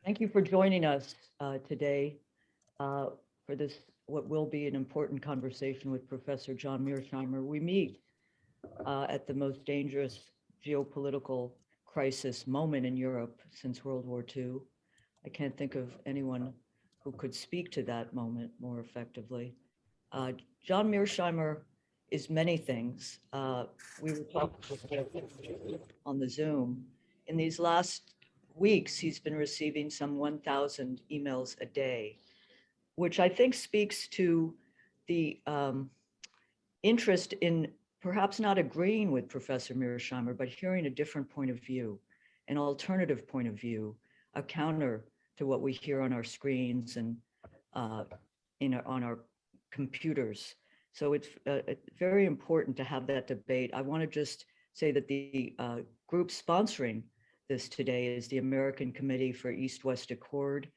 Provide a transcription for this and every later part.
Thank you for joining us today for this, what will be an important conversation with Professor John Mearsheimer. We meet at the most dangerous geopolitical crisis moment in Europe since World War II. I can't think of anyone who could speak to that moment more effectively. John Mearsheimer is many things. We were talking on the Zoom. In these last weeks, he's been receiving some 1,000 emails a day, which I think speaks to the interest in perhaps not agreeing with Professor Mearsheimer, but hearing a different point of view, an alternative point of view, a counter to what we hear on our screens and on our computers. So it's very important to have that debate. I want to just say that the group sponsoring this today is the American Committee for East-West Accord.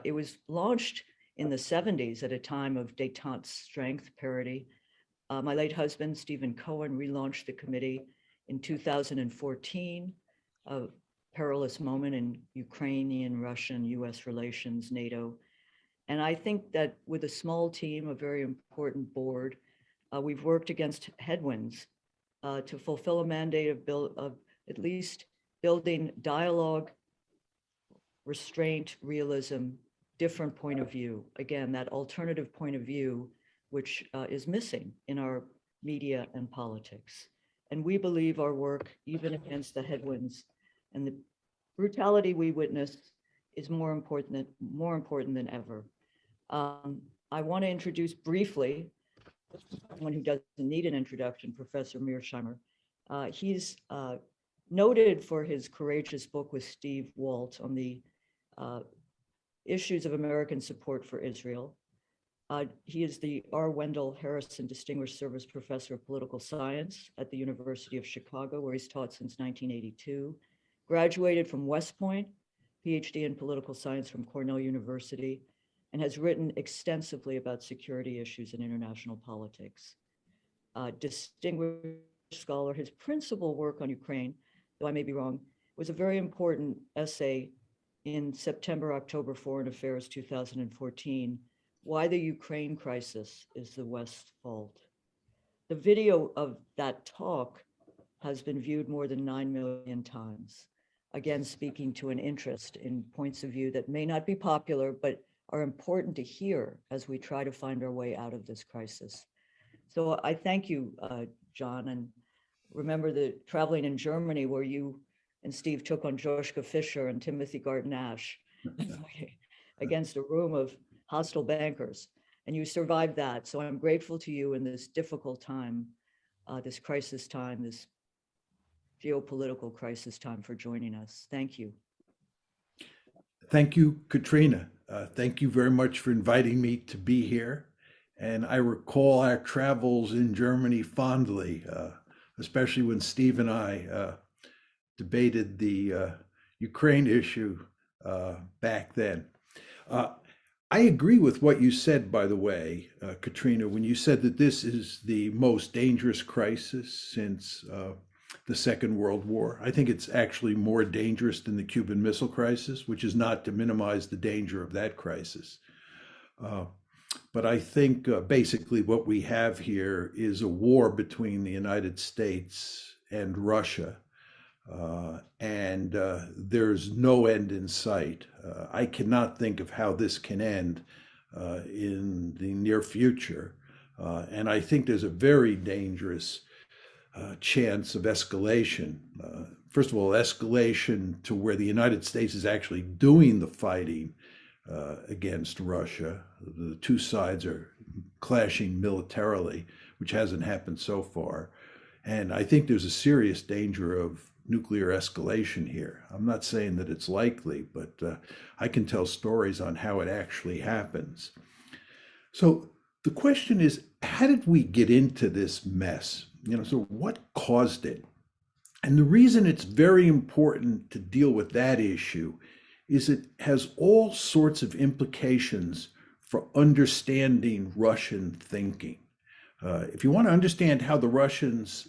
It was launched in the 70s at a time of détente strength parity. My late husband, Stephen Cohen, relaunched the committee in 2014, a perilous moment in Ukrainian, Russian, US relations, NATO. And I think that with a small team, a very important board, we've worked against headwinds to fulfill a mandate of at least building dialogue, restraint, realism, different point of view. Again, that alternative point of view, which is missing in our media and politics. And we believe our work, even against the headwinds and the brutality we witness, is more important than ever. I want to introduce briefly someone who doesn't need an introduction, Professor Mearsheimer. He's noted for his courageous book with Steve Walt on the issues of American support for Israel. He is the R. Wendell Harrison Distinguished Service Professor of Political Science at the University of Chicago, where he's taught since 1982. Graduated from West Point, PhD in political science from Cornell University, and has written extensively about security issues in international politics. Distinguished scholar, his principal work on Ukraine, though I may be wrong, was a very important essay in September, October Foreign Affairs 2014, Why the Ukraine Crisis is the West's Fault. The video of that talk has been viewed more than 9 million times, again, speaking to an interest in points of view that may not be popular, but are important to hear as we try to find our way out of this crisis. So I thank you, John, and remember the traveling in Germany where you and Steve took on Joschka Fischer and Timothy Garton-Ash against a room of hostile bankers, and you survived that. So I'm grateful to you in this difficult time, this crisis time, this geopolitical crisis time, for joining us. Thank you. Thank you, Katrina. Thank you very much for inviting me to be here. And I recall our travels in Germany fondly, especially when Steve and I debated the Ukraine issue back then. I agree with what you said, by the way, Katrina, when you said that this is the most dangerous crisis since the Second World War. I think it's actually more dangerous than the Cuban Missile Crisis, which is not to minimize the danger of that crisis. But I think basically what we have here is a war between the United States and Russia. And there's no end in sight. I cannot think of how this can end in the near future. And I think there's a very dangerous chance of escalation. First of all, escalation to where the United States is actually doing the fighting against Russia. The two sides are clashing militarily, which hasn't happened so far. And I think there's a serious danger of nuclear escalation here. I'm not saying that it's likely, but I can tell stories on how it actually happens. So the question is, how did we get into this mess? So what caused it? And the reason it's very important to deal with that issue is it has all sorts of implications for understanding Russian thinking. If you want to understand how the Russians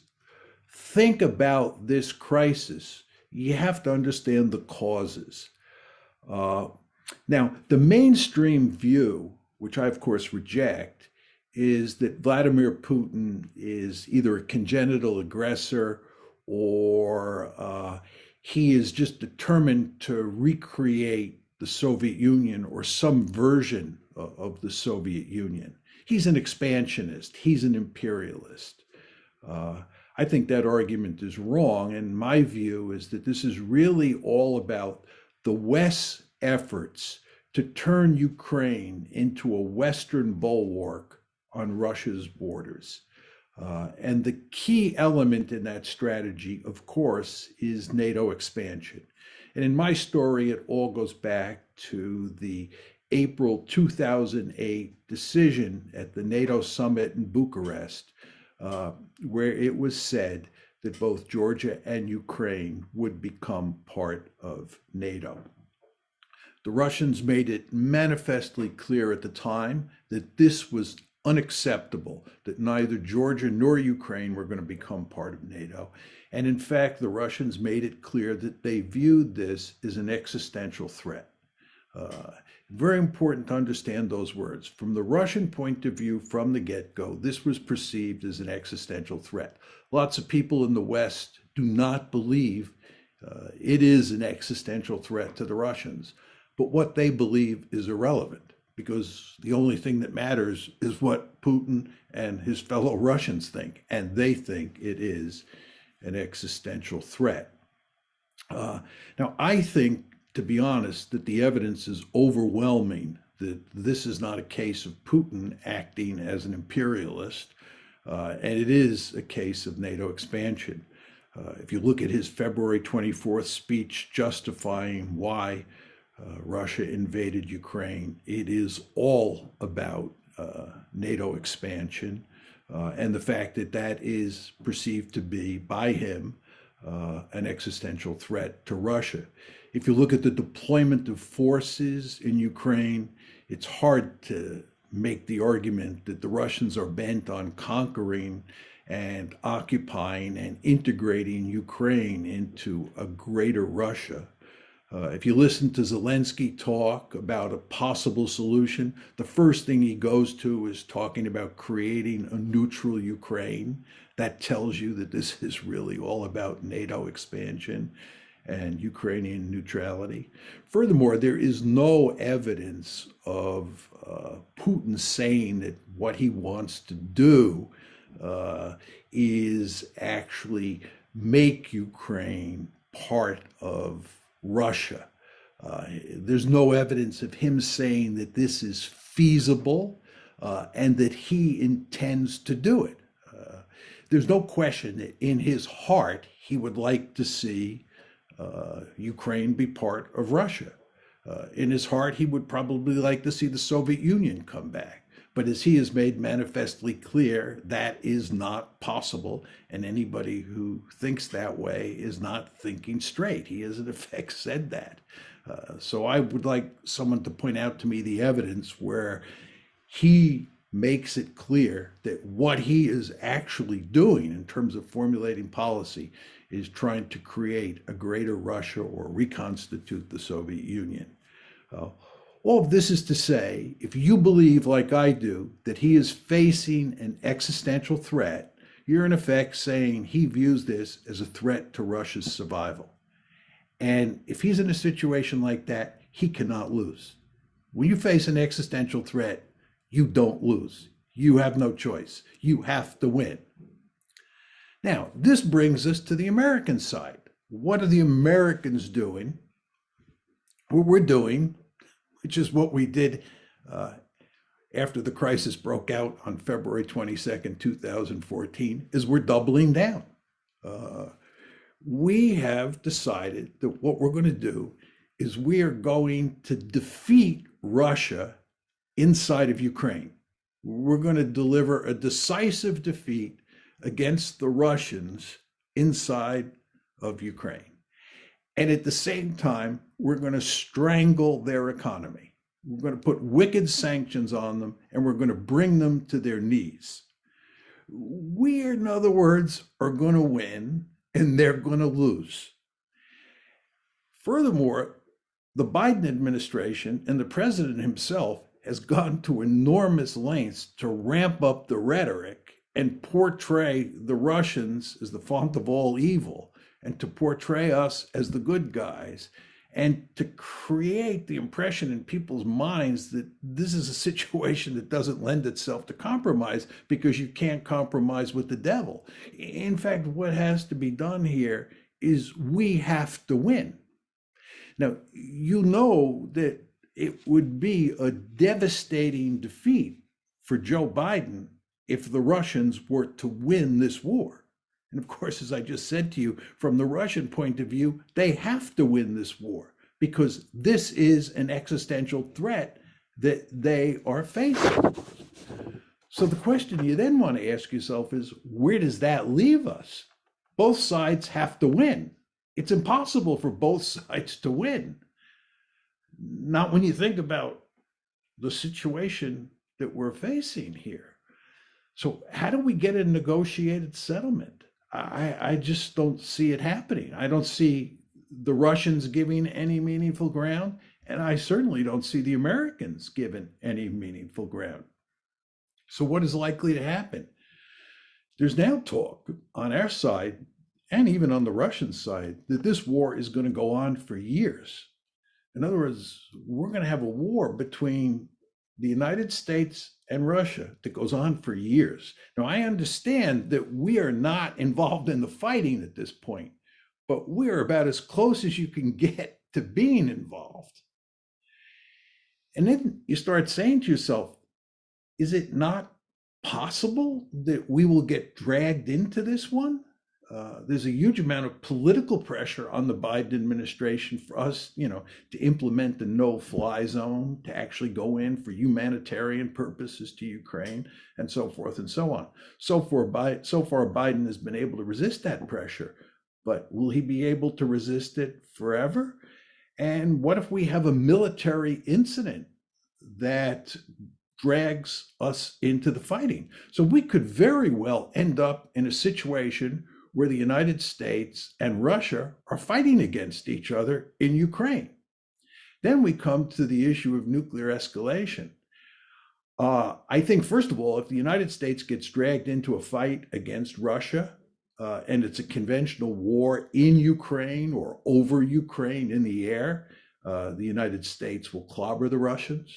think about this crisis, you have to understand the causes. Uh, Now, the mainstream view, which I of course reject, is that Vladimir Putin is either a congenital aggressor or he is just determined to recreate the Soviet Union or some version of the Soviet Union. He's an expansionist, he's an imperialist. Uh, I think that argument is wrong, and my view is that this is really all about the West's efforts to turn Ukraine into a Western bulwark on Russia's borders. And the key element in that strategy, of course, is NATO expansion. And in my story, it all goes back to the April 2008 decision at the NATO summit in Bucharest, where it was said that both Georgia and Ukraine would become part of NATO. The Russians made it manifestly clear at the time that this was unacceptable, that neither Georgia nor Ukraine were going to become part of NATO. And in fact, the Russians made it clear that they viewed this as an existential threat. Very important to understand those words. From the Russian point of view, from the get-go, this was perceived as an existential threat. Lots of people in the West do not believe it is an existential threat to the Russians. But what they believe is irrelevant, because the only thing that matters is what Putin and his fellow Russians think, and they think it is an existential threat. Now, I think, to be honest, that the evidence is overwhelming that this is not a case of Putin acting as an imperialist, and it is a case of NATO expansion. If you look at his February 24th speech justifying why Russia invaded Ukraine, it is all about NATO expansion and the fact that that is perceived to be, by him, an existential threat to Russia. If you look at the deployment of forces in Ukraine, it's hard to make the argument that the Russians are bent on conquering and occupying and integrating Ukraine into a greater Russia. If you listen to Zelensky talk about a possible solution, the first thing he goes to is talking about creating a neutral Ukraine. That tells you that this is really all about NATO expansion and Ukrainian neutrality. Furthermore, there is no evidence of Putin saying that what he wants to do is actually make Ukraine part of Russia. There's no evidence of him saying that this is feasible and that he intends to do it. There's no question that in his heart, he would like to see Ukraine be part of Russia. In his heart, he would probably like to see the Soviet Union come back. But as he has made manifestly clear, that is not possible. And anybody who thinks that way is not thinking straight. He has, in effect, said that. So I would like someone to point out to me the evidence where he makes it clear that what he is actually doing in terms of formulating policy is trying to create a greater Russia or reconstitute the Soviet Union. All of this is to say, if you believe, like I do, that he is facing an existential threat, you're in effect saying he views this as a threat to Russia's survival. And if he's in a situation like that, he cannot lose. When you face an existential threat, you don't lose. You have no choice. You have to win. Now, this brings us to the American side. What are the Americans doing? What we're doing, which is what we did after the crisis broke out on February 22nd, 2014, is we're doubling down. We have decided that what we're going to do is we are going to defeat Russia inside of Ukraine. We're going to deliver a decisive defeat against the Russians inside of Ukraine. And at the same time, we're going to strangle their economy. We're going to put wicked sanctions on them, and we're going to bring them to their knees. We, in other words, are going to win, and they're going to lose. Furthermore, the Biden administration and the president himself has gone to enormous lengths to ramp up the rhetoric and portray the Russians as the font of all evil and to portray us as the good guys and to create the impression in people's minds that this is a situation that doesn't lend itself to compromise because you can't compromise with the devil. In fact, what has to be done here is we have to win. Now, you know that it would be a devastating defeat for Joe Biden if the Russians were to win this war. And of course, as I just said to you, from the Russian point of view, they have to win this war because this is an existential threat that they are facing. So the question you then want to ask yourself is, where does that leave us? Both sides have to win. It's impossible for both sides to win. Not when you think about the situation that we're facing here. So how do we get a negotiated settlement? I just don't see it happening. I don't see the Russians giving any meaningful ground, and I certainly don't see the Americans giving any meaningful ground. So what is likely to happen? There's now talk on our side, and even on the Russian side, that this war is going to go on for years. In other words, we're going to have a war between the United States and Russia that goes on for years. Now, I understand that we are not involved in the fighting at this point, but we're about as close as you can get to being involved. And then you start saying to yourself, is it not possible that we will get dragged into this one? There's a huge amount of political pressure on the Biden administration for us, to implement the no-fly zone, to actually go in for humanitarian purposes to Ukraine, and so forth and so on. So far, Biden has been able to resist that pressure, but will he be able to resist it forever? And what if we have a military incident that drags us into the fighting? So we could very well end up in a situation where the United States and Russia are fighting against each other in Ukraine. Then we come to the issue of nuclear escalation. I think, first of all, if the United States gets dragged into a fight against Russia, and it's a conventional war in Ukraine or over Ukraine in the air, the United States will clobber the Russians.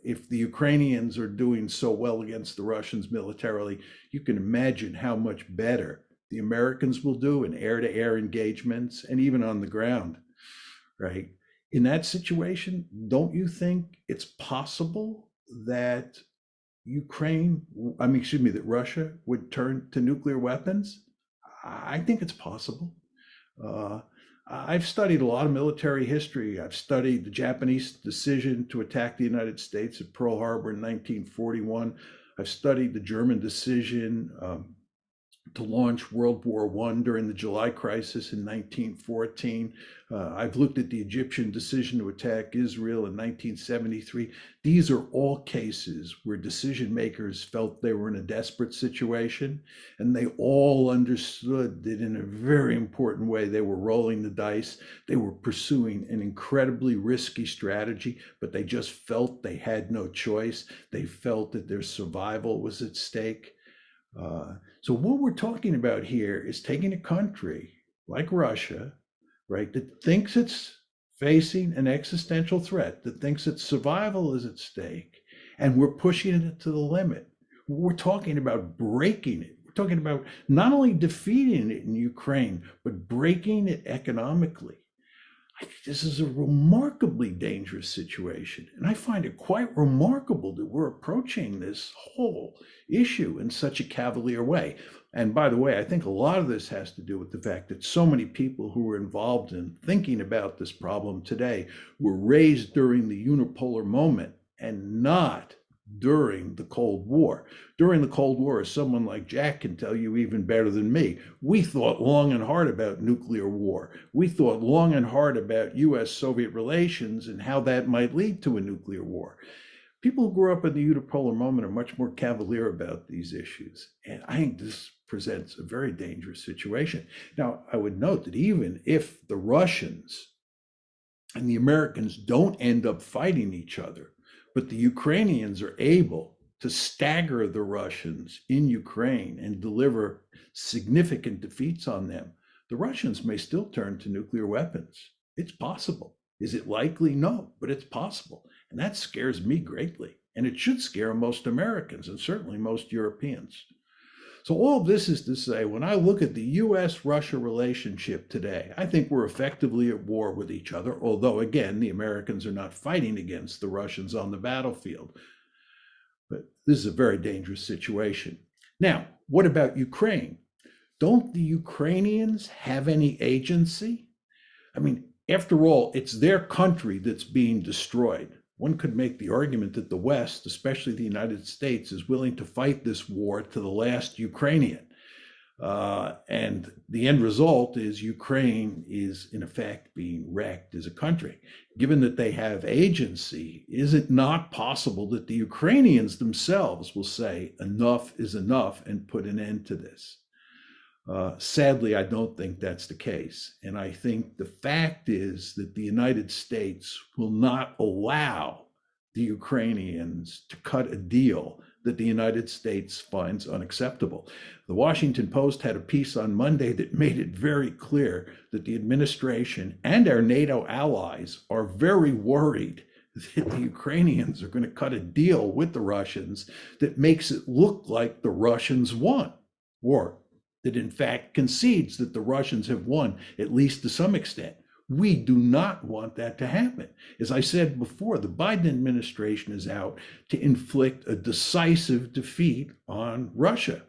If the Ukrainians are doing so well against the Russians militarily, you can imagine how much better the Americans will do in air-to-air engagements and even on the ground, right? In that situation, don't you think it's possible that that Russia would turn to nuclear weapons? I think it's possible. I've studied a lot of military history. I've studied the Japanese decision to attack the United States at Pearl Harbor in 1941. I've studied the German decision to launch World War I during the July crisis in 1914. I've looked at the Egyptian decision to attack Israel in 1973. These are all cases where decision makers felt they were in a desperate situation, and they all understood that in a very important way they were rolling the dice. They were pursuing an incredibly risky strategy, but they just felt they had no choice. They felt that their survival was at stake. So what we're talking about here is taking a country like Russia, right, that thinks it's facing an existential threat, that thinks its survival is at stake, and we're pushing it to the limit. We're talking about breaking it. We're talking about not only defeating it in Ukraine, but breaking it economically. I think this is a remarkably dangerous situation. And I find it quite remarkable that we're approaching this whole issue in such a cavalier way. And by the way, I think a lot of this has to do with the fact that so many people who were involved in thinking about this problem today were raised during the unipolar moment and not during the Cold War. During the Cold War, as someone like Jack can tell you even better than me, we thought long and hard about nuclear war. We thought long and hard about US-Soviet relations and how that might lead to a nuclear war. People who grew up in the unipolar moment are much more cavalier about these issues. And I think this presents a very dangerous situation. Now, I would note that even if the Russians and the Americans don't end up fighting each other, but the Ukrainians are able to stagger the Russians in Ukraine and deliver significant defeats on them, the Russians may still turn to nuclear weapons. It's possible. Is it likely? No, but it's possible. And that scares me greatly. And it should scare most Americans and certainly most Europeans. So all this is to say, when I look at the US-Russia relationship today, I think we're effectively at war with each other, although again, the Americans are not fighting against the Russians on the battlefield. But this is a very dangerous situation. Now, what about Ukraine? Don't the Ukrainians have any agency? I mean, after all, it's their country that's being destroyed. One could make the argument that the West, especially the United States, is willing to fight this war to the last Ukrainian. And the end result is Ukraine is, in effect, being wrecked as a country. Given that they have agency, is it not possible that the Ukrainians themselves will say enough is enough and put an end to this? Sadly, I don't think that's the case. And I think the fact is that the United States will not allow the Ukrainians to cut a deal that the United States finds unacceptable. The Washington Post had a piece on Monday that made it very clear that the administration and our NATO allies are very worried that the Ukrainians are going to cut a deal with the Russians that makes it look like the Russians won, or that in fact concedes that the Russians have won, at least to some extent. We do not want that to happen. As I said before, the Biden administration is out to inflict a decisive defeat on Russia.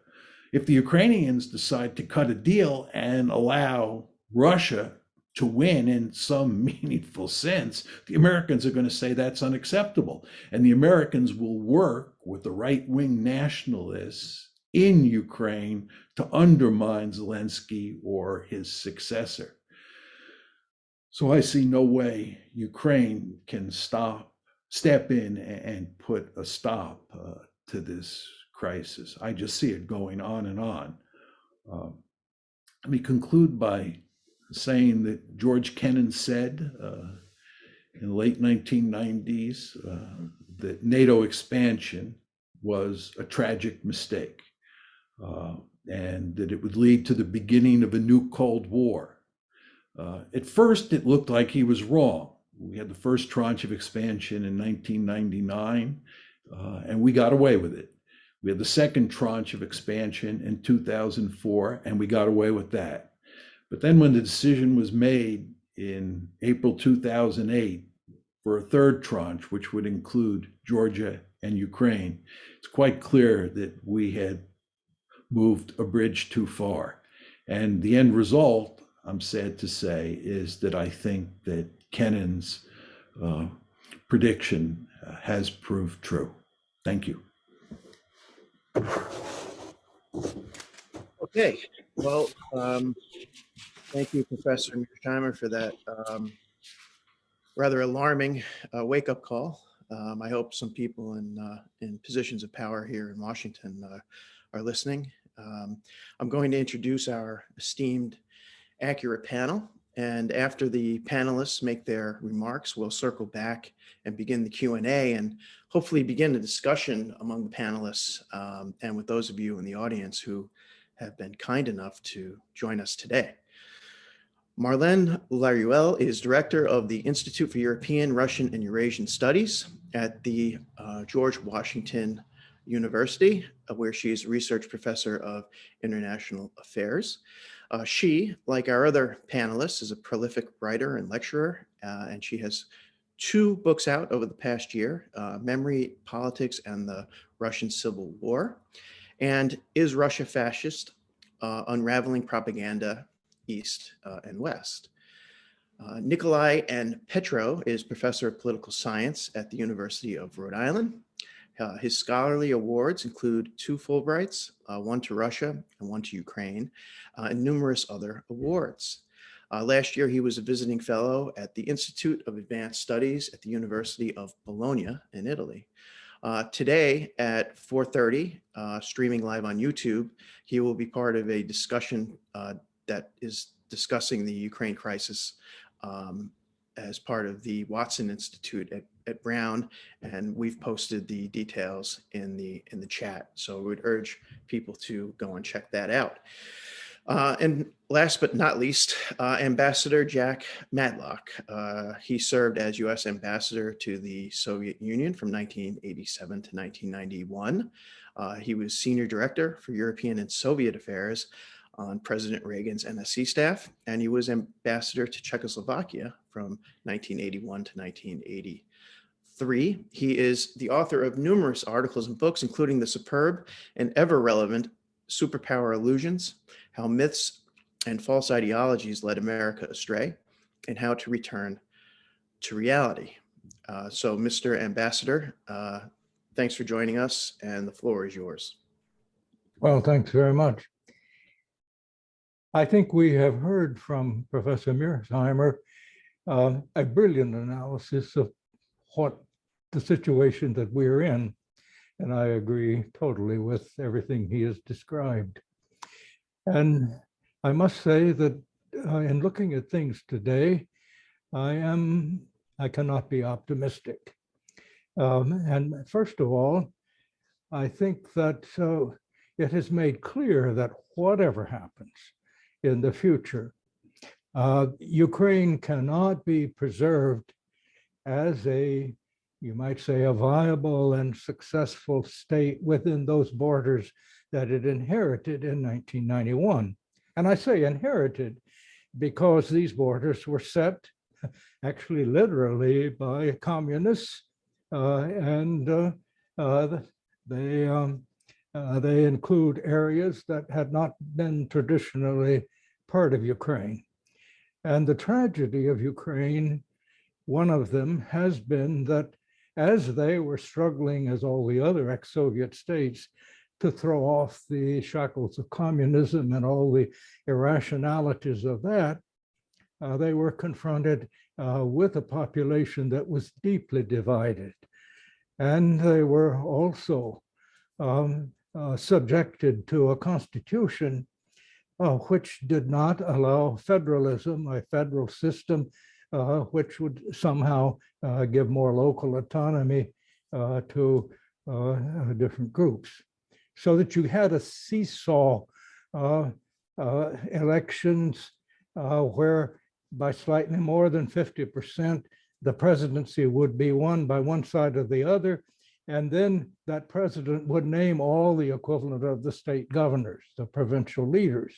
If the Ukrainians decide to cut a deal and allow Russia to win in some meaningful sense, the Americans are going to say that's unacceptable. And the Americans will work with the right-wing nationalists in Ukraine to undermine Zelensky or his successor. So I see no way Ukraine can step in and put a stop to this crisis. I just see it going on and on. Let me conclude by saying that George Kennan said in the late 1990s that NATO expansion was a tragic mistake. And that it would lead to the beginning of a new Cold War. At first, it looked like he was wrong. We had the first tranche of expansion in 1999, and we got away with it. We had the second tranche of expansion in 2004, and we got away with that. But then when the decision was made in April 2008 for a third tranche, which would include Georgia and Ukraine, it's quite clear that we had moved a bridge too far. And the end result, I'm sad to say, is that I think that Kennan's prediction has proved true. Thank you. Okay, well, thank you, Professor Mearsheimer, for that rather alarming wake-up call. I hope some people in positions of power here in Washington are listening. I'm going to introduce our esteemed Accurate panel, and after the panelists make their remarks, we'll circle back and begin the Q&A and hopefully begin a discussion among the panelists and with those of you in the audience who have been kind enough to join us today. Marlene Laruelle is director of the Institute for European, Russian, and Eurasian Studies at the George Washington University, where she is a research professor of international affairs. She, like our other panelists, is a prolific writer and lecturer, and she has 2 books out over the past year, Memory, Politics, and the Russian Civil War, and Is Russia Fascist? Unraveling Propaganda East and West. Nikolai N. Petro is professor of political science at the University of Rhode Island. His scholarly awards include 2 Fulbrights, one to Russia and one to Ukraine, and numerous other awards. Last year, he was a visiting fellow at the Institute of Advanced Studies at the University of Bologna in Italy. Today at 4:30, streaming live on YouTube, he will be part of a discussion that is discussing the Ukraine crisis as part of the Watson Institute at Brown, and we've posted the details in the chat. So we would urge people to go and check that out. And last but not least, Ambassador Jack Matlock. He served as U.S. Ambassador to the Soviet Union from 1987 to 1991. He was Senior Director for European and Soviet Affairs on President Reagan's NSC staff, and he was Ambassador to Czechoslovakia from 1981 to 1983. He is the author of numerous articles and books, including the superb and ever-relevant Superpower Illusions, How Myths and False Ideologies Led America Astray, and How to Return to Reality. So, Mr. Ambassador, thanks for joining us, and the floor is yours. Well, thanks very much. I think we have heard from Professor Mearsheimer a brilliant analysis of what the situation that we're in, and I agree totally with everything he has described. And I must say that in looking at things today, I cannot be optimistic. And first of all, I think that it has made clear that whatever happens in the future, Ukraine cannot be preserved as a, you might say, a viable and successful state within those borders that it inherited in 1991. And I say inherited because these borders were set actually literally by communists, and they include areas that had not been traditionally part of Ukraine. And the tragedy of Ukraine, one of them has been that as they were struggling, as all the other ex-Soviet states, to throw off the shackles of communism and all the irrationalities of that, they were confronted with a population that was deeply divided. And they were also subjected to a constitution which did not allow federalism, a federal system, which would somehow give more local autonomy to different groups. So that you had a seesaw elections where by slightly more than 50%, the presidency would be won by one side or the other. And then that president would name all the equivalent of the state governors, the provincial leaders.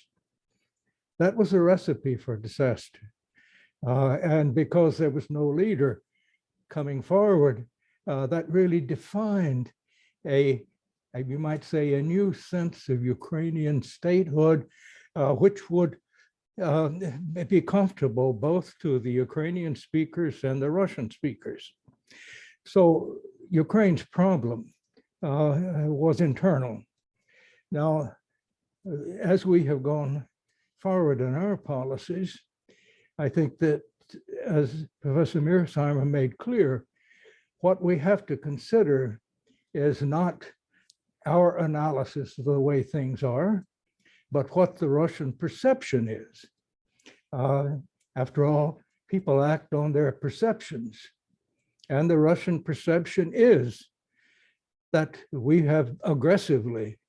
That was a recipe for disaster. And because there was no leader coming forward, that really defined you might say, a new sense of Ukrainian statehood, which would be comfortable both to the Ukrainian speakers and the Russian speakers. So Ukraine's problem was internal. Now, as we have gone forward in our policies, I think that, as Professor Mearsheimer made clear, what we have to consider is not our analysis of the way things are, but what the Russian perception is. After all, people act on their perceptions. And the Russian perception is that we have aggressively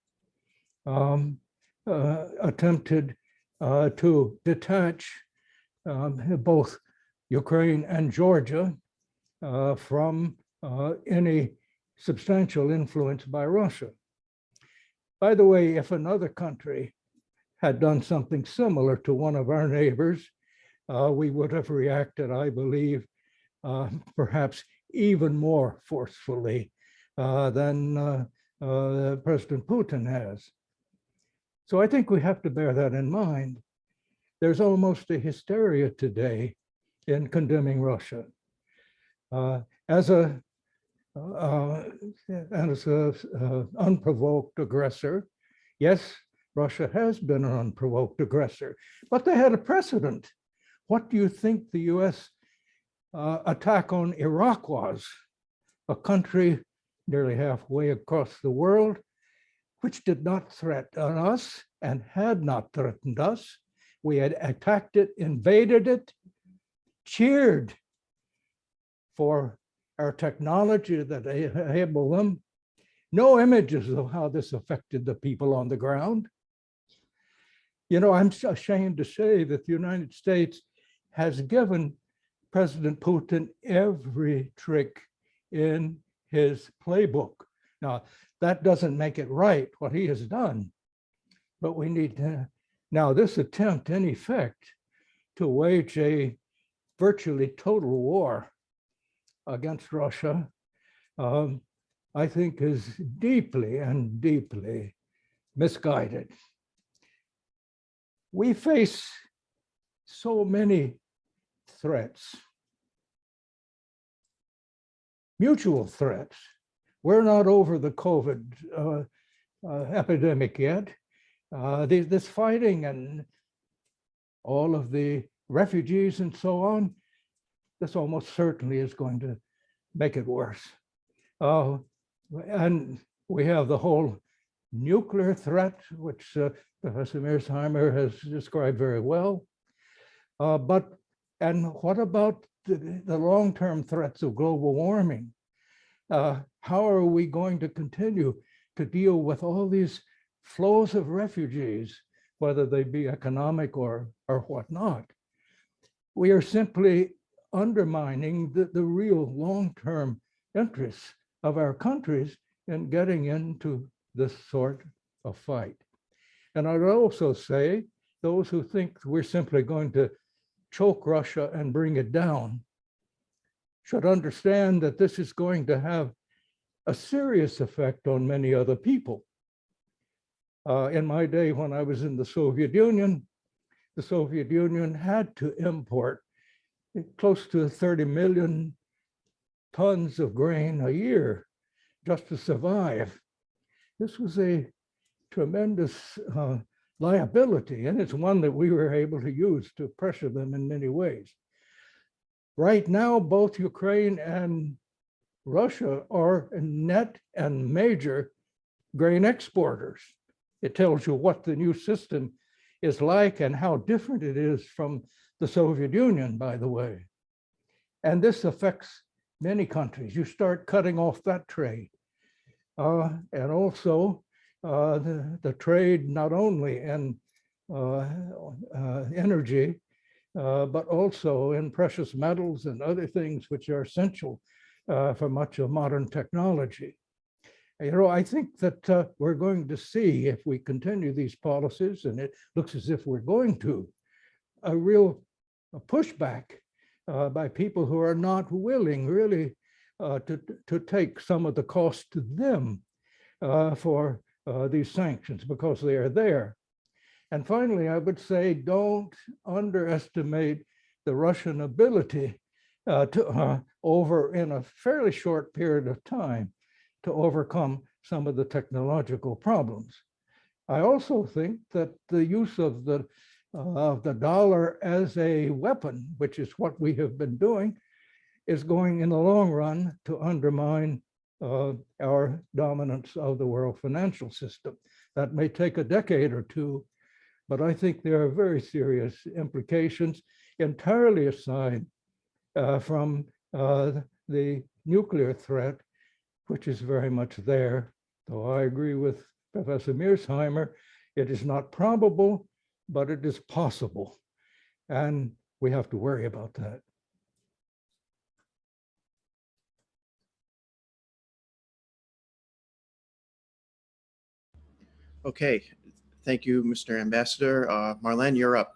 attempted to detach both Ukraine and Georgia from any substantial influence by Russia. By the way, if another country had done something similar to one of our neighbors, we would have reacted, I believe, perhaps even more forcefully than President Putin has. So I think we have to bear that in mind. There's almost a hysteria today in condemning Russia. As an unprovoked aggressor, yes, Russia has been an unprovoked aggressor, but they had a precedent. What do you think the US attack on Iraq was? A country nearly halfway across the world, which did not threaten us and had not threatened us. We had attacked it, invaded it, cheered for our technology that enable them. No images of how this affected the people on the ground. You know, I'm ashamed to say that the United States has given President Putin every trick in his playbook. Now, that doesn't make it right, what he has done, but we need to, now this attempt in effect to wage a virtually total war against Russia, I think is deeply and deeply misguided. We face so many threats, mutual threats. We're not over the COVID epidemic yet. This fighting and all of the refugees and so on, this almost certainly is going to make it worse. And we have the whole nuclear threat, which Professor Mearsheimer has described very well. And what about the long-term threats of global warming? How are we going to continue to deal with all these flows of refugees, whether they be economic or whatnot? We are simply undermining the real long-term interests of our countries in getting into this sort of fight. And I'd also say those who think we're simply going to choke Russia and bring it down should understand that this is going to have a serious effect on many other people. In my day, when I was in the Soviet Union had to import close to 30 million tons of grain a year just to survive. This was a tremendous liability, and it's one that we were able to use to pressure them in many ways. Right now, both Ukraine and Russia are net and major grain exporters. It tells you what the new system is like and how different it is from the Soviet Union, by the way. And this affects many countries. You start cutting off that trade. And also the trade not only in energy, but also in precious metals and other things which are essential for much of modern technology. You know, I think that we're going to see, if we continue these policies, and it looks as if we're going to, a real pushback by people who are not willing really to take some of the cost to them for these sanctions, because they are there. And finally, I would say don't underestimate the Russian ability over in a fairly short period of time to overcome some of the technological problems. I also think that the use of the dollar as a weapon, which is what we have been doing, is going in the long run to undermine our dominance of the world financial system. That may take a decade or two, but I think there are very serious implications entirely aside from the nuclear threat, which is very much there. Though I agree with Professor Mearsheimer, it is not probable, but it is possible. And we have to worry about that. Okay, thank you, Mr. Ambassador. Marlene, you're up.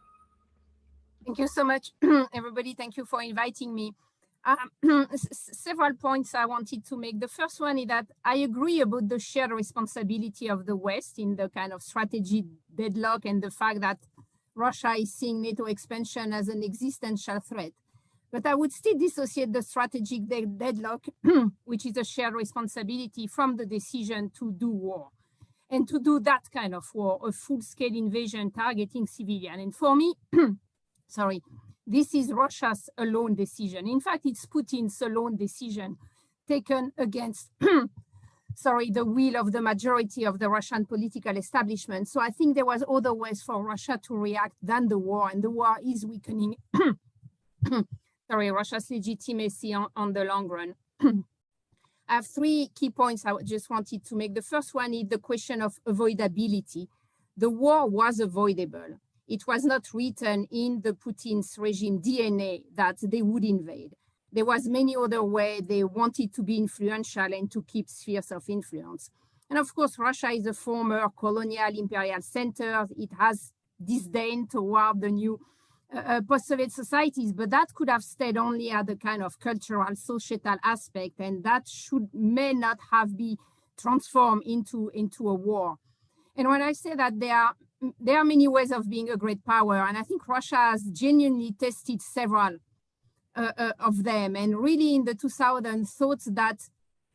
Thank you so much, everybody. Thank you for inviting me. Several points I wanted to make. The first one is that I agree about the shared responsibility of the West in the kind of strategy deadlock and the fact that Russia is seeing NATO expansion as an existential threat. But I would still dissociate the strategic deadlock, which is a shared responsibility, from the decision to do war. And to do that kind of war, a full-scale invasion targeting civilians. And for me, sorry, this is Russia's alone decision. In fact, it's Putin's alone decision taken against, sorry, the will of the majority of the Russian political establishment. So I think there was other ways for Russia to react than the war, and the war is weakening Russia's legitimacy on the long run. I have three key points I just wanted to make. The first one is the question of avoidability. The war was avoidable. It was not written in the Putin's regime DNA that they would invade. There was many other ways they wanted to be influential and to keep spheres of influence. And of course, Russia is a former colonial imperial center. It has disdain toward the new post-Soviet societies, but that could have stayed only at the kind of cultural, societal aspect, and that may not have been transformed into a war. And when I say that there are many ways of being a great power, and I think Russia has genuinely tested several of them, and really in the 2000s thought that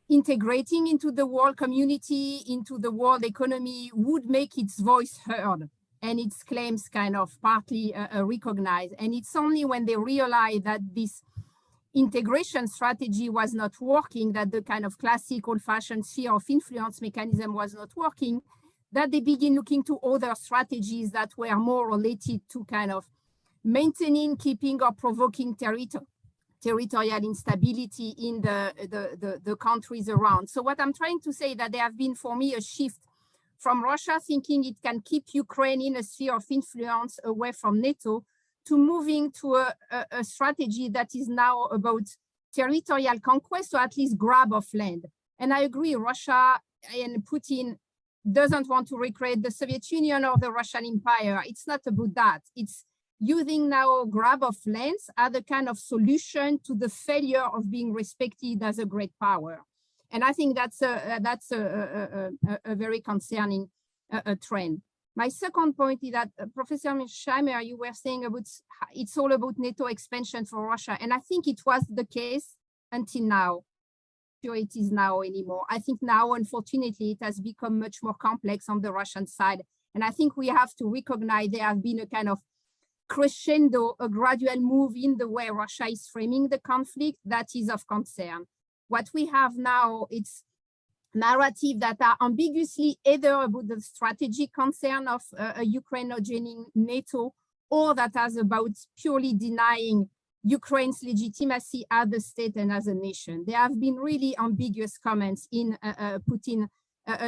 integrating into the world community, into the world economy would make its voice heard and its claims kind of partly recognized. And it's only when they realize that this integration strategy was not working, that the kind of classic old-fashioned sphere of influence mechanism was not working, that they begin looking to other strategies that were more related to kind of maintaining, keeping, or provoking territorial instability in the countries around. So what I'm trying to say is that there have been, for me, a shift from Russia thinking it can keep Ukraine in a sphere of influence away from NATO to moving to a strategy that is now about territorial conquest, or at least grab of land. And I agree, Russia and Putin doesn't want to recreate the Soviet Union or the Russian Empire. It's not about that. It's using now grab of lands as a kind of solution to the failure of being respected as a great power. And I think that's a very concerning trend. My second point is that Professor Mearsheimer, you were saying about it's all about NATO expansion for Russia. And I think it was the case until now. Sure, it is now anymore. I think now, unfortunately, it has become much more complex on the Russian side. And I think we have to recognize there have been a kind of crescendo, a gradual move in the way Russia is framing the conflict that is of concern. What we have now, it's narrative that are ambiguously either about the strategic concern of Ukraine not joining NATO, or that is about purely denying Ukraine's legitimacy as a state and as a nation. There have been really ambiguous comments in Putin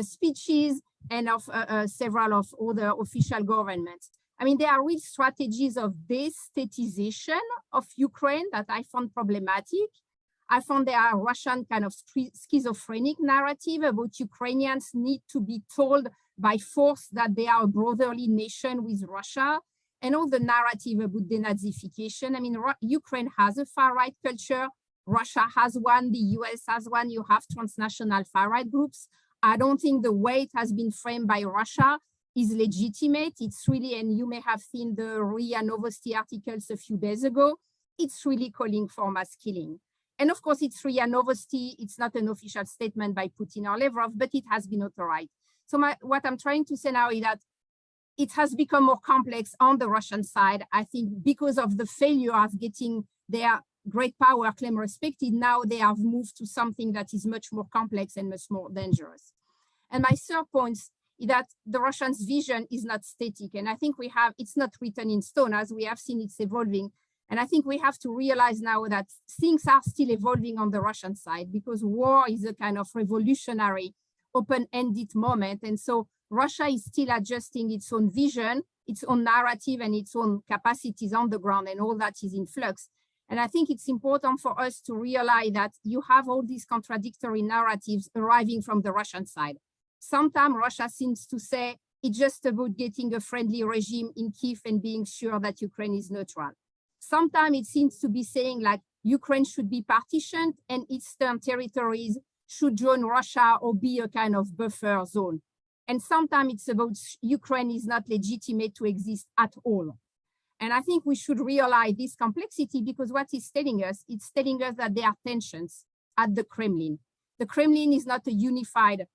speeches and of several of other official governments. I mean, there are real strategies of destatization of Ukraine that I found problematic. I found there are Russian kind of schizophrenic narrative about Ukrainians need to be told by force that they are a brotherly nation with Russia, and all the narrative about denazification. I mean, Ukraine has a far-right culture. Russia has one, the US has one. You have transnational far-right groups. I don't think the way it has been framed by Russia is legitimate. It's really, and you may have seen the RIA Novosti articles a few days ago, it's really calling for mass killing. And of course, it's RIA Novosti. It's not an official statement by Putin or Lavrov, but it has been authorized. So what I'm trying to say now is that it has become more complex on the Russian side. I think because of the failure of getting their great power claim respected, now they have moved to something that is much more complex and much more dangerous. And my third point is that the Russians' vision is not static. And I think it's not written in stone, as we have seen it's evolving. And I think we have to realize now that things are still evolving on the Russian side, because war is a kind of revolutionary, open-ended moment. And so Russia is still adjusting its own vision, its own narrative, and its own capacities on the ground, and all that is in flux. And I think it's important for us to realize that you have all these contradictory narratives arriving from the Russian side. Sometimes Russia seems to say it's just about getting a friendly regime in Kyiv and being sure that Ukraine is neutral. Sometimes it seems to be saying like Ukraine should be partitioned and eastern territories should join Russia or be a kind of buffer zone. And sometimes it's about Ukraine is not legitimate to exist at all. And I think we should realize this complexity, because what it's telling us that there are tensions at the Kremlin. The Kremlin is not a unified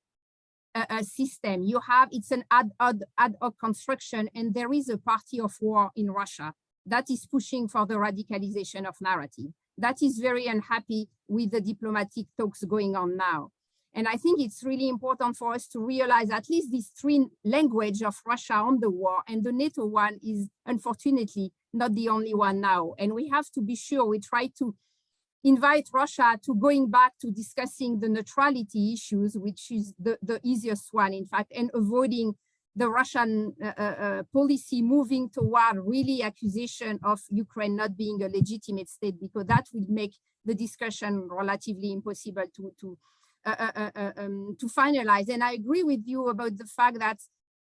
system. It's an ad hoc construction, and there is a party of war in Russia that is pushing for the radicalization of narrative. That is very unhappy with the diplomatic talks going on now. And I think it's really important for us to realize at least these three languages of Russia on the war, and the NATO one is unfortunately not the only one now. And we have to be sure we try to invite Russia to going back to discussing the neutrality issues, which is the easiest one, in fact, and avoiding the Russian policy moving toward really accusation of Ukraine not being a legitimate state, because that would make the discussion relatively impossible to finalize. And I agree with you about the fact that,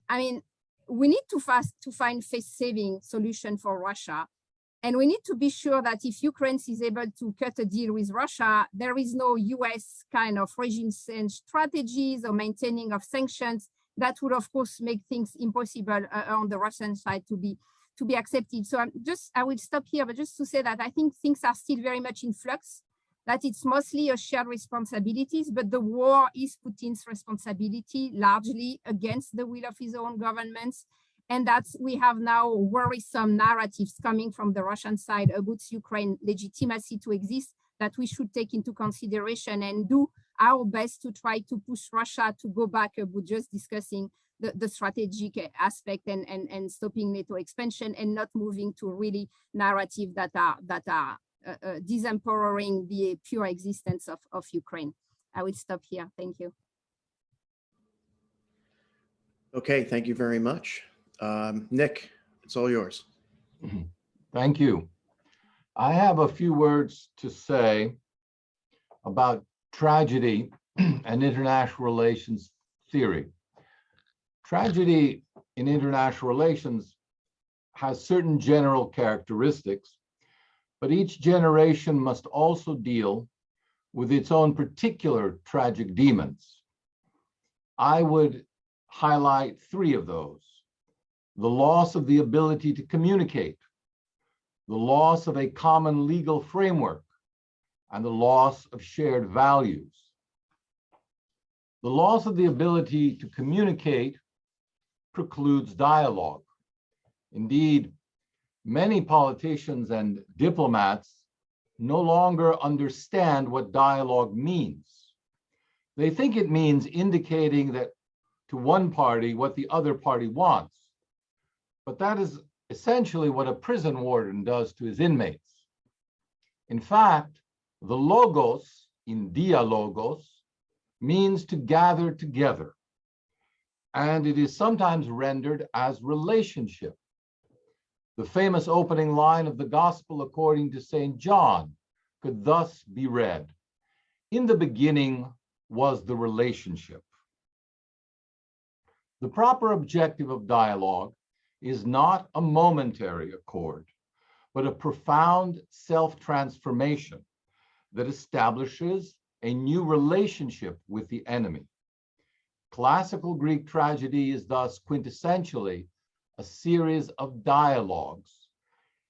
I mean, we need to find face-saving solution for Russia. And we need to be sure that if Ukraine is able to cut a deal with Russia, there is no US kind of regime change strategies or maintaining of sanctions. That would, of course, make things impossible on the Russian side to be accepted. So I will stop here, but just to say that I think things are still very much in flux, that it's mostly a shared responsibilities, but the war is Putin's responsibility largely against the will of his own governments. And that we have now worrisome narratives coming from the Russian side about Ukraine's legitimacy to exist that we should take into consideration and do our best to try to push Russia to go back about just discussing the strategic aspect and stopping NATO expansion and not moving to really narrative that are disempowering the pure existence of Ukraine. I will stop here. Thank you. Okay, thank you very much. Nick, it's all yours. Thank you. I have a few words to say about tragedy and international relations theory. Tragedy in international relations has certain general characteristics, but each generation must also deal with its own particular tragic demons. I would highlight three of those: the loss of the ability to communicate, the loss of a common legal framework, and the loss of shared values. The loss of the ability to communicate precludes dialogue. Indeed, many politicians and diplomats no longer understand what dialogue means. They think it means indicating that to one party what the other party wants. But that is essentially what a prison warden does to his inmates. In fact, the logos in dialogos means to gather together, and it is sometimes rendered as relationship. The famous opening line of the Gospel according to St. John could thus be read: "In the beginning was the relationship." The proper objective of dialogue is not a momentary accord, but a profound self-transformation that establishes a new relationship with the enemy. Classical Greek tragedy is thus quintessentially a series of dialogues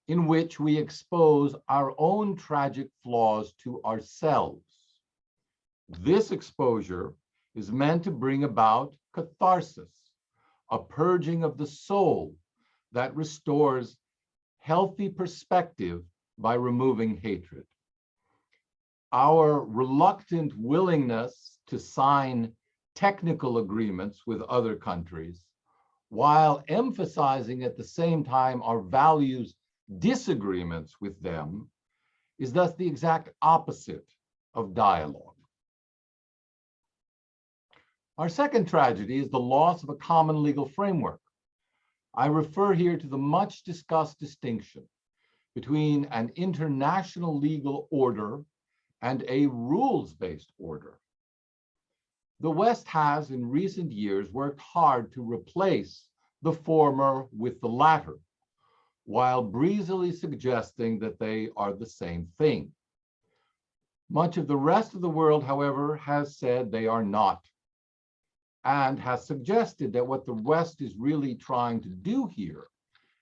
in which we expose our own tragic flaws to ourselves. This exposure is meant to bring about catharsis, a purging of the soul that restores healthy perspective by removing hatred. Our reluctant willingness to sign technical agreements with other countries, while emphasizing at the same time our values disagreements with them, is thus the exact opposite of dialogue. Our second tragedy is the loss of a common legal framework. I refer here to the much discussed distinction between an international legal order and a rules-based order. The West has in recent years worked hard to replace the former with the latter, while breezily suggesting that they are the same thing. Much of the rest of the world, however, has said they are not, and has suggested that what the West is really trying to do here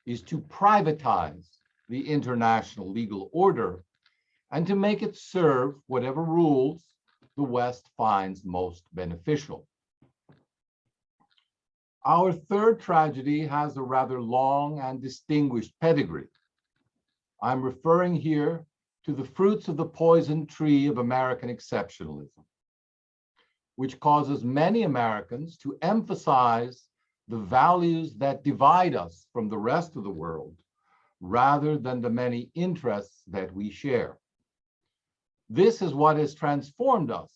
is to privatize the international legal order and to make it serve whatever rules the West finds most beneficial. Our third tragedy has a rather long and distinguished pedigree. I'm referring here to the fruits of the poison tree of American exceptionalism, which causes many Americans to emphasize the values that divide us from the rest of the world rather than the many interests that we share. This is what has transformed us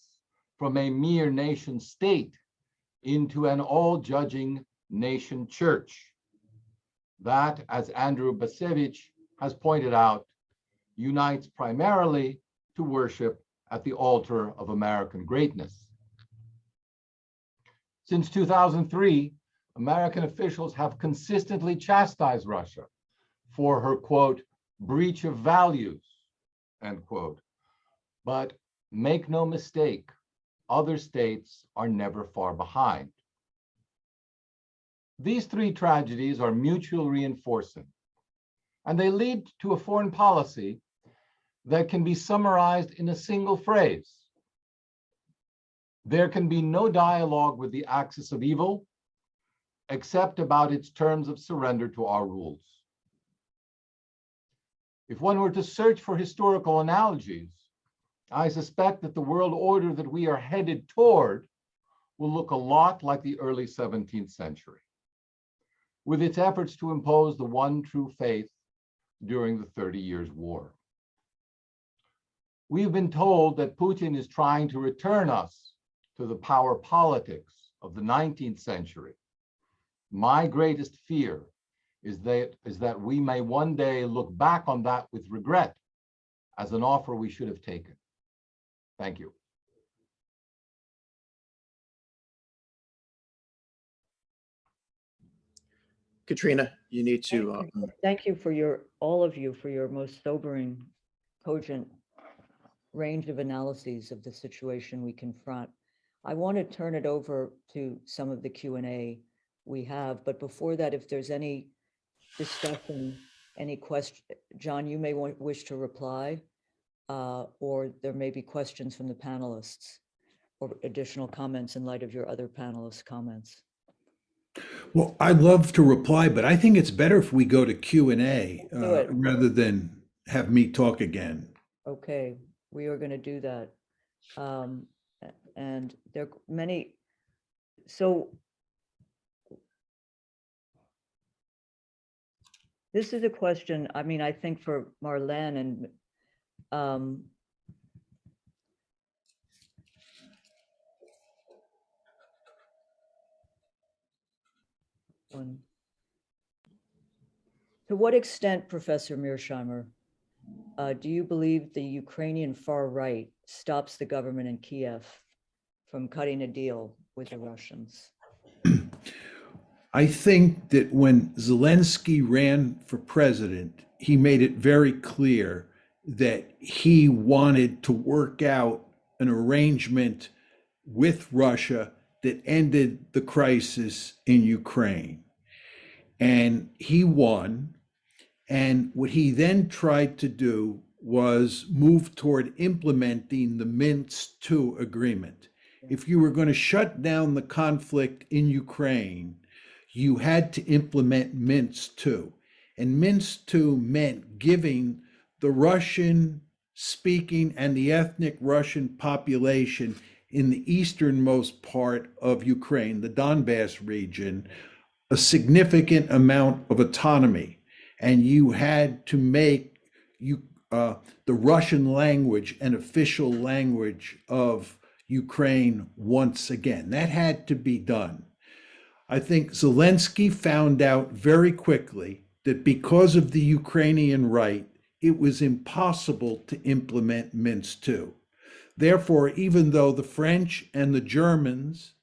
from a mere nation state into an all-judging nation church that, as Andrew Basevich has pointed out, unites primarily to worship at the altar of American greatness. Since 2003, American officials have consistently chastised Russia for her, quote, breach of values, end quote. But make no mistake, other states are never far behind. These three tragedies are mutually reinforcing, and they lead to a foreign policy that can be summarized in a single phrase. There can be no dialogue with the axis of evil except about its terms of surrender to our rules. If one were to search for historical analogies, I suspect that the world order that we are headed toward will look a lot like the early 17th century, with its efforts to impose the one true faith during the 30 Years' War. We've been told that Putin is trying to return us to the power politics of the 19th century. My greatest fear is that we may one day look back on that with regret as an offer we should have taken. Thank you. Katrina, you need to. Thank you for all of you, for your most sobering, cogent range of analyses of the situation we confront. I want to turn it over to some of the Q&A we have, but before that, if there's any discussion, any question, John, you may wish to reply, or there may be questions from the panelists or additional comments in light of your other panelists' comments. Well, I'd love to reply, but I think it's better if we go to Q&A rather than have me talk again. Okay, we are going to do that. And there are many, so this is a question, I mean, I think for Marlene and to what extent, Professor Mearsheimer, do you believe the Ukrainian far right stops the government in Kiev from cutting a deal with the Russians? I think that when Zelensky ran for president, he made it very clear that he wanted to work out an arrangement with Russia that ended the crisis in Ukraine. And he won. And what he then tried to do was move toward implementing the Minsk II agreement. If you were going to shut down the conflict in Ukraine, you had to implement Minsk II. And Minsk II meant giving the Russian-speaking and the ethnic Russian population in the easternmost part of Ukraine, the Donbass region, a significant amount of autonomy. And you had to make the Russian language an official language of Ukraine once again. That had to be done. I think Zelensky found out very quickly that because of the Ukrainian right, it was impossible to implement Minsk II. Therefore, even though the French and the Germans,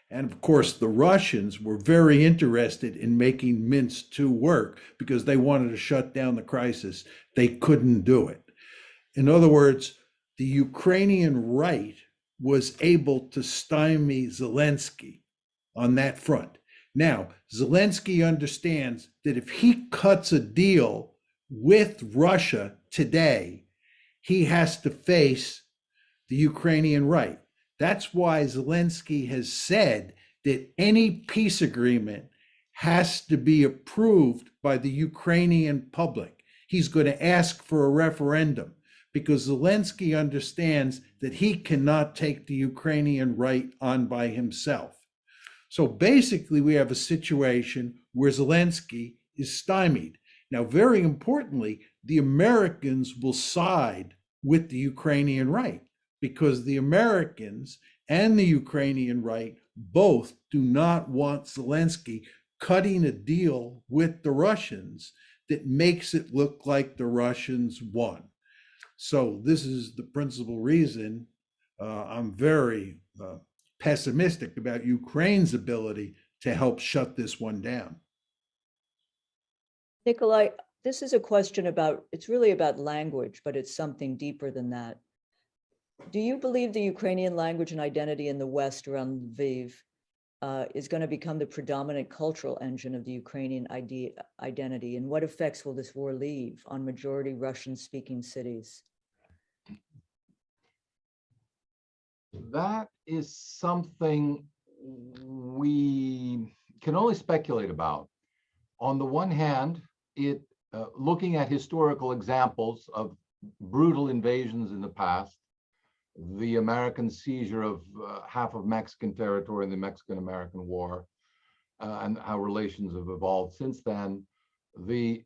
and of course the Russians, were very interested in making Minsk II work because they wanted to shut down the crisis, they couldn't do it. In other words, the Ukrainian right was able to stymie Zelensky on that front. Now, Zelensky understands that if he cuts a deal with Russia today, he has to face the Ukrainian right. That's why Zelensky has said that any peace agreement has to be approved by the Ukrainian public. He's going to ask for a referendum because Zelensky understands that he cannot take the Ukrainian right on by himself. So basically, we have a situation where Zelensky is stymied. Now, very importantly, the Americans will side with the Ukrainian right because the Americans and the Ukrainian right both do not want Zelensky cutting a deal with the Russians that makes it look like the Russians won. So this is the principal reason I'm very pessimistic about Ukraine's ability to help shut this one down. Nikolai, this is a question about, it's really about language, but it's something deeper than that. Do you believe the Ukrainian language and identity in the West around Lviv is going to become the predominant cultural engine of the Ukrainian identity? And what effects will this war leave on majority Russian-speaking cities? That is something we can only speculate about. On the one hand, looking at historical examples of brutal invasions in the past, the American seizure of half of Mexican territory in the Mexican-American War, and how relations have evolved since then, the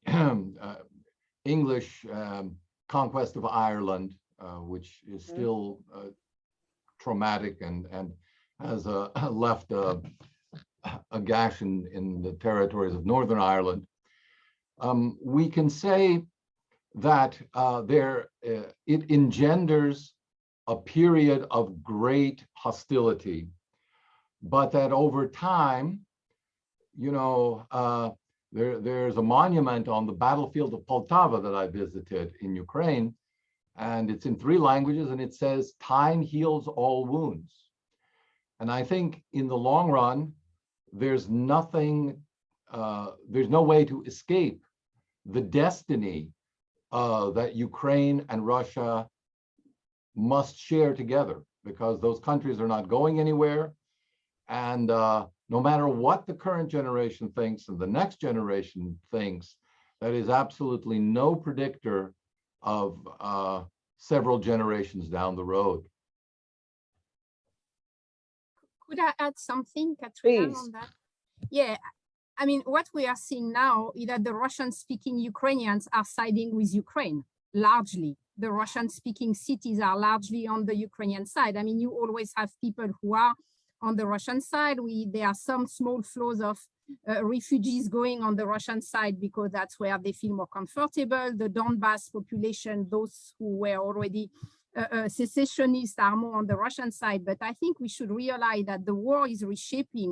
English conquest of Ireland, which is still traumatic and has left a gash in the territories of Northern Ireland. We can say that it engenders a period of great hostility, but that over time, there's a monument on the battlefield of Poltava that I visited in Ukraine, and it's in 3 languages, and it says, "Time heals all wounds." And I think in the long run, there's no way to escape the destiny that Ukraine and Russia must share together, because those countries are not going anywhere. And no matter what the current generation thinks and the next generation thinks, that is absolutely no predictor of several generations down the road. Could I add something, Katrina, Please. on that? Yeah, I mean, what we are seeing now is that the Russian-speaking Ukrainians are siding with Ukraine, largely. The Russian-speaking cities are largely on the Ukrainian side. I mean, you always have people who are on the Russian side. There are some small flows of refugees going on the Russian side because that's where they feel more comfortable. The Donbass population, those who were already secessionists, are more on the Russian side. But I think we should realize that the war is reshuffling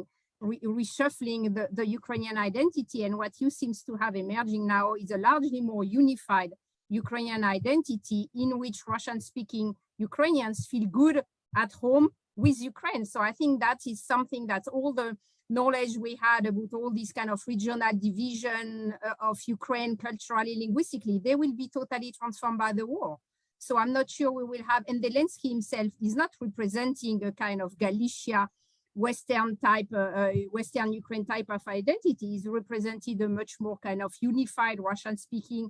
the Ukrainian identity. And what you seems to have emerging now is a largely more unified Ukrainian identity in which Russian-speaking Ukrainians feel good at home with Ukraine. So I think that is something that all the knowledge we had about all these kind of regional division of Ukraine culturally, linguistically, they will be totally transformed by the war. So I'm not sure we will have, and Zelensky himself is not representing a kind of Galicia, Western Ukraine type of identity. He's represented a much more kind of unified Russian-speaking,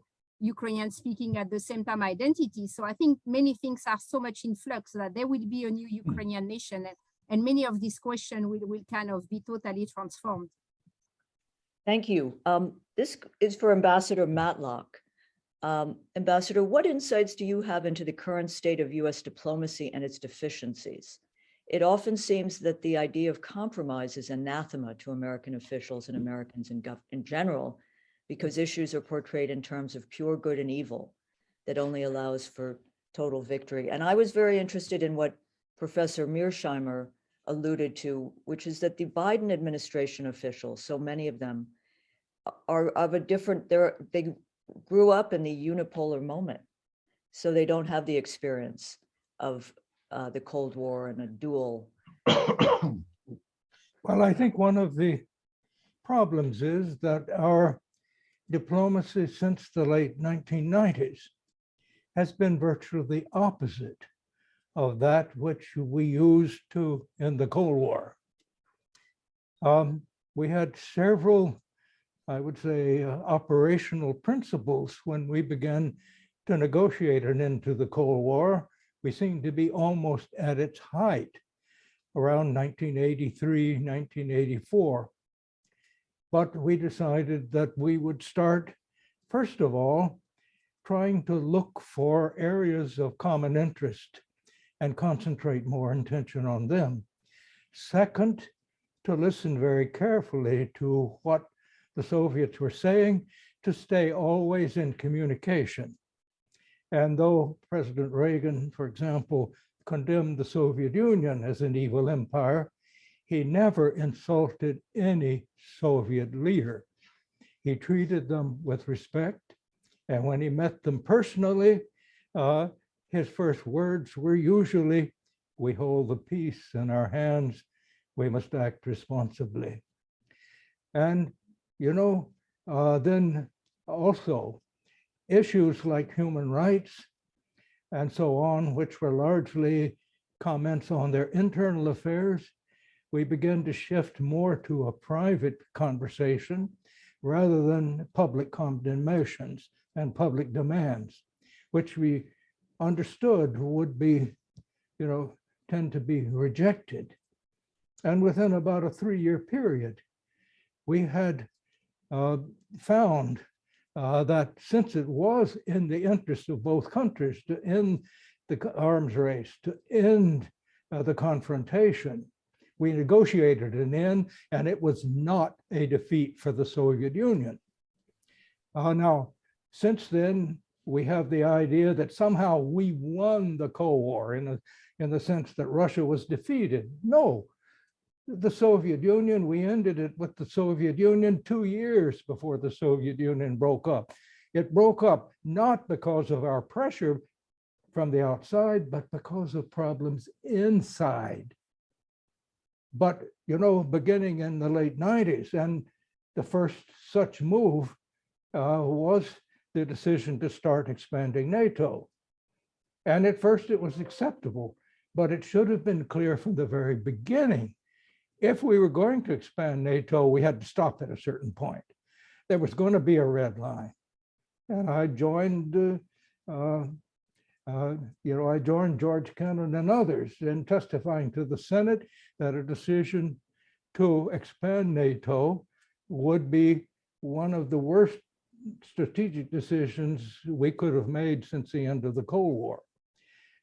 Ukrainian-speaking at the same time identity. So I think many things are so much in flux that there will be a new Ukrainian nation, and many of these questions will kind of be totally transformed. Thank you. This is for Ambassador Matlock. Ambassador, what insights do you have into the current state of U.S. diplomacy and its deficiencies? It often seems that the idea of compromise is anathema to American officials and Americans in general, because issues are portrayed in terms of pure good and evil that only allows for total victory. And I was very interested in what Professor Mearsheimer alluded to, which is that the Biden administration officials, so many of them, are of a different, they grew up in the unipolar moment. So they don't have the experience of the Cold War and a dual. Well, I think one of the problems is that our diplomacy since the late 1990s has been virtually the opposite of that which we used to in the Cold War. We had several, I would say, operational principles when we began to negotiate an end to the Cold War. We seemed to be almost at its height around 1983, 1984. But we decided that we would start First of all, trying to look for areas of common interest and concentrate more attention on them. Second, to listen very carefully to what the Soviets were saying, to stay always in communication. And though President Reagan, for example, condemned the Soviet Union as an evil empire, he never insulted any Soviet leader. He treated them with respect. And when he met them personally, his first words were usually, "We hold the peace in our hands. We must act responsibly." And, then also issues like human rights and so on, which were largely comments on their internal affairs, we began to shift more to a private conversation rather than public condemnations and public demands, which we understood would be, tend to be rejected. And within about a 3-year period, we had found that since it was in the interest of both countries to end the arms race, to end the confrontation, we negotiated an end, and it was not a defeat for the Soviet Union. Now, since then, we have the idea that somehow we won the Cold War in the sense that Russia was defeated. No, the Soviet Union, we ended it with the Soviet Union 2 years before the Soviet Union broke up. It broke up not because of our pressure from the outside, but because of problems inside. But, beginning in the late 90s, and the first such move was the decision to start expanding NATO. And at first it was acceptable, but it should have been clear from the very beginning. If we were going to expand NATO, we had to stop at a certain point. There was going to be a red line. And I joined, I joined George Kennan and others in testifying to the Senate that a decision to expand NATO would be one of the worst strategic decisions we could have made since the end of the Cold War.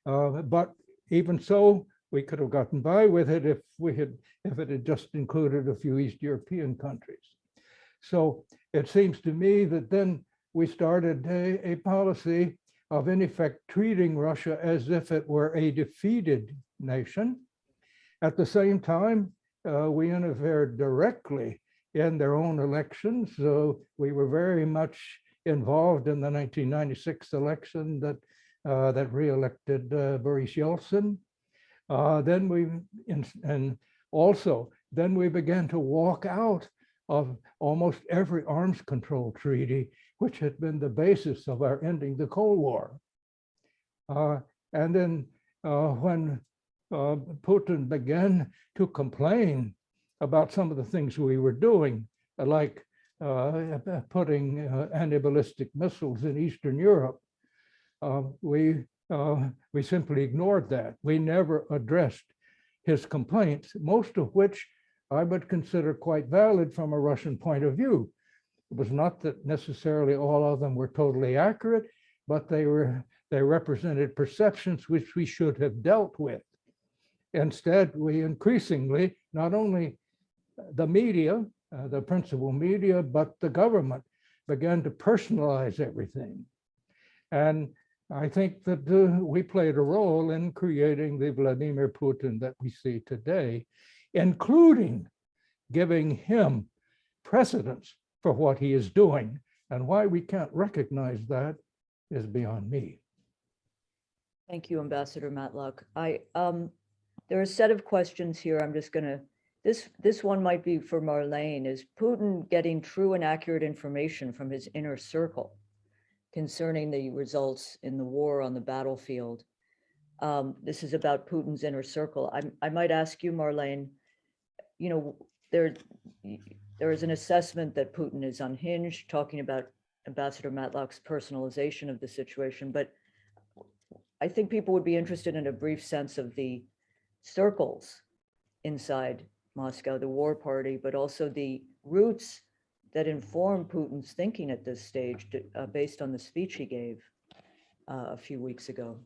But even so, we could have gotten by with it if it had just included a few East European countries. So it seems to me that then we started a policy of, in effect, treating Russia as if it were a defeated nation. At the same time, we interfered directly in their own elections. So we were very much involved in the 1996 election that re-elected Boris Yeltsin. Then we began to walk out of almost every arms control treaty, which had been the basis of our ending the Cold War. And then when Putin began to complain about some of the things we were doing, like putting anti-ballistic missiles in Eastern Europe, we simply ignored that. We never addressed his complaints, most of which I would consider quite valid from a Russian point of view. It was not that necessarily all of them were totally accurate, but they represented perceptions which we should have dealt with. Instead, we increasingly, not only the media, the principal media, but the government began to personalize everything. And I think that we played a role in creating the Vladimir Putin that we see today, including giving him precedence for what he is doing. And why we can't recognize that is beyond me. Thank you, Ambassador Matlock. There are a set of questions here. I'm just going to, this one might be for Marlene. Is Putin getting true and accurate information from his inner circle concerning the results in the war on the battlefield? This is about Putin's inner circle. I might ask you, Marlene, there is an assessment that Putin is unhinged, talking about Ambassador Matlock's personalization of the situation, but I think people would be interested in a brief sense of the circles inside Moscow, the war party, but also the roots that inform Putin's thinking at this stage, based on the speech he gave a few weeks ago.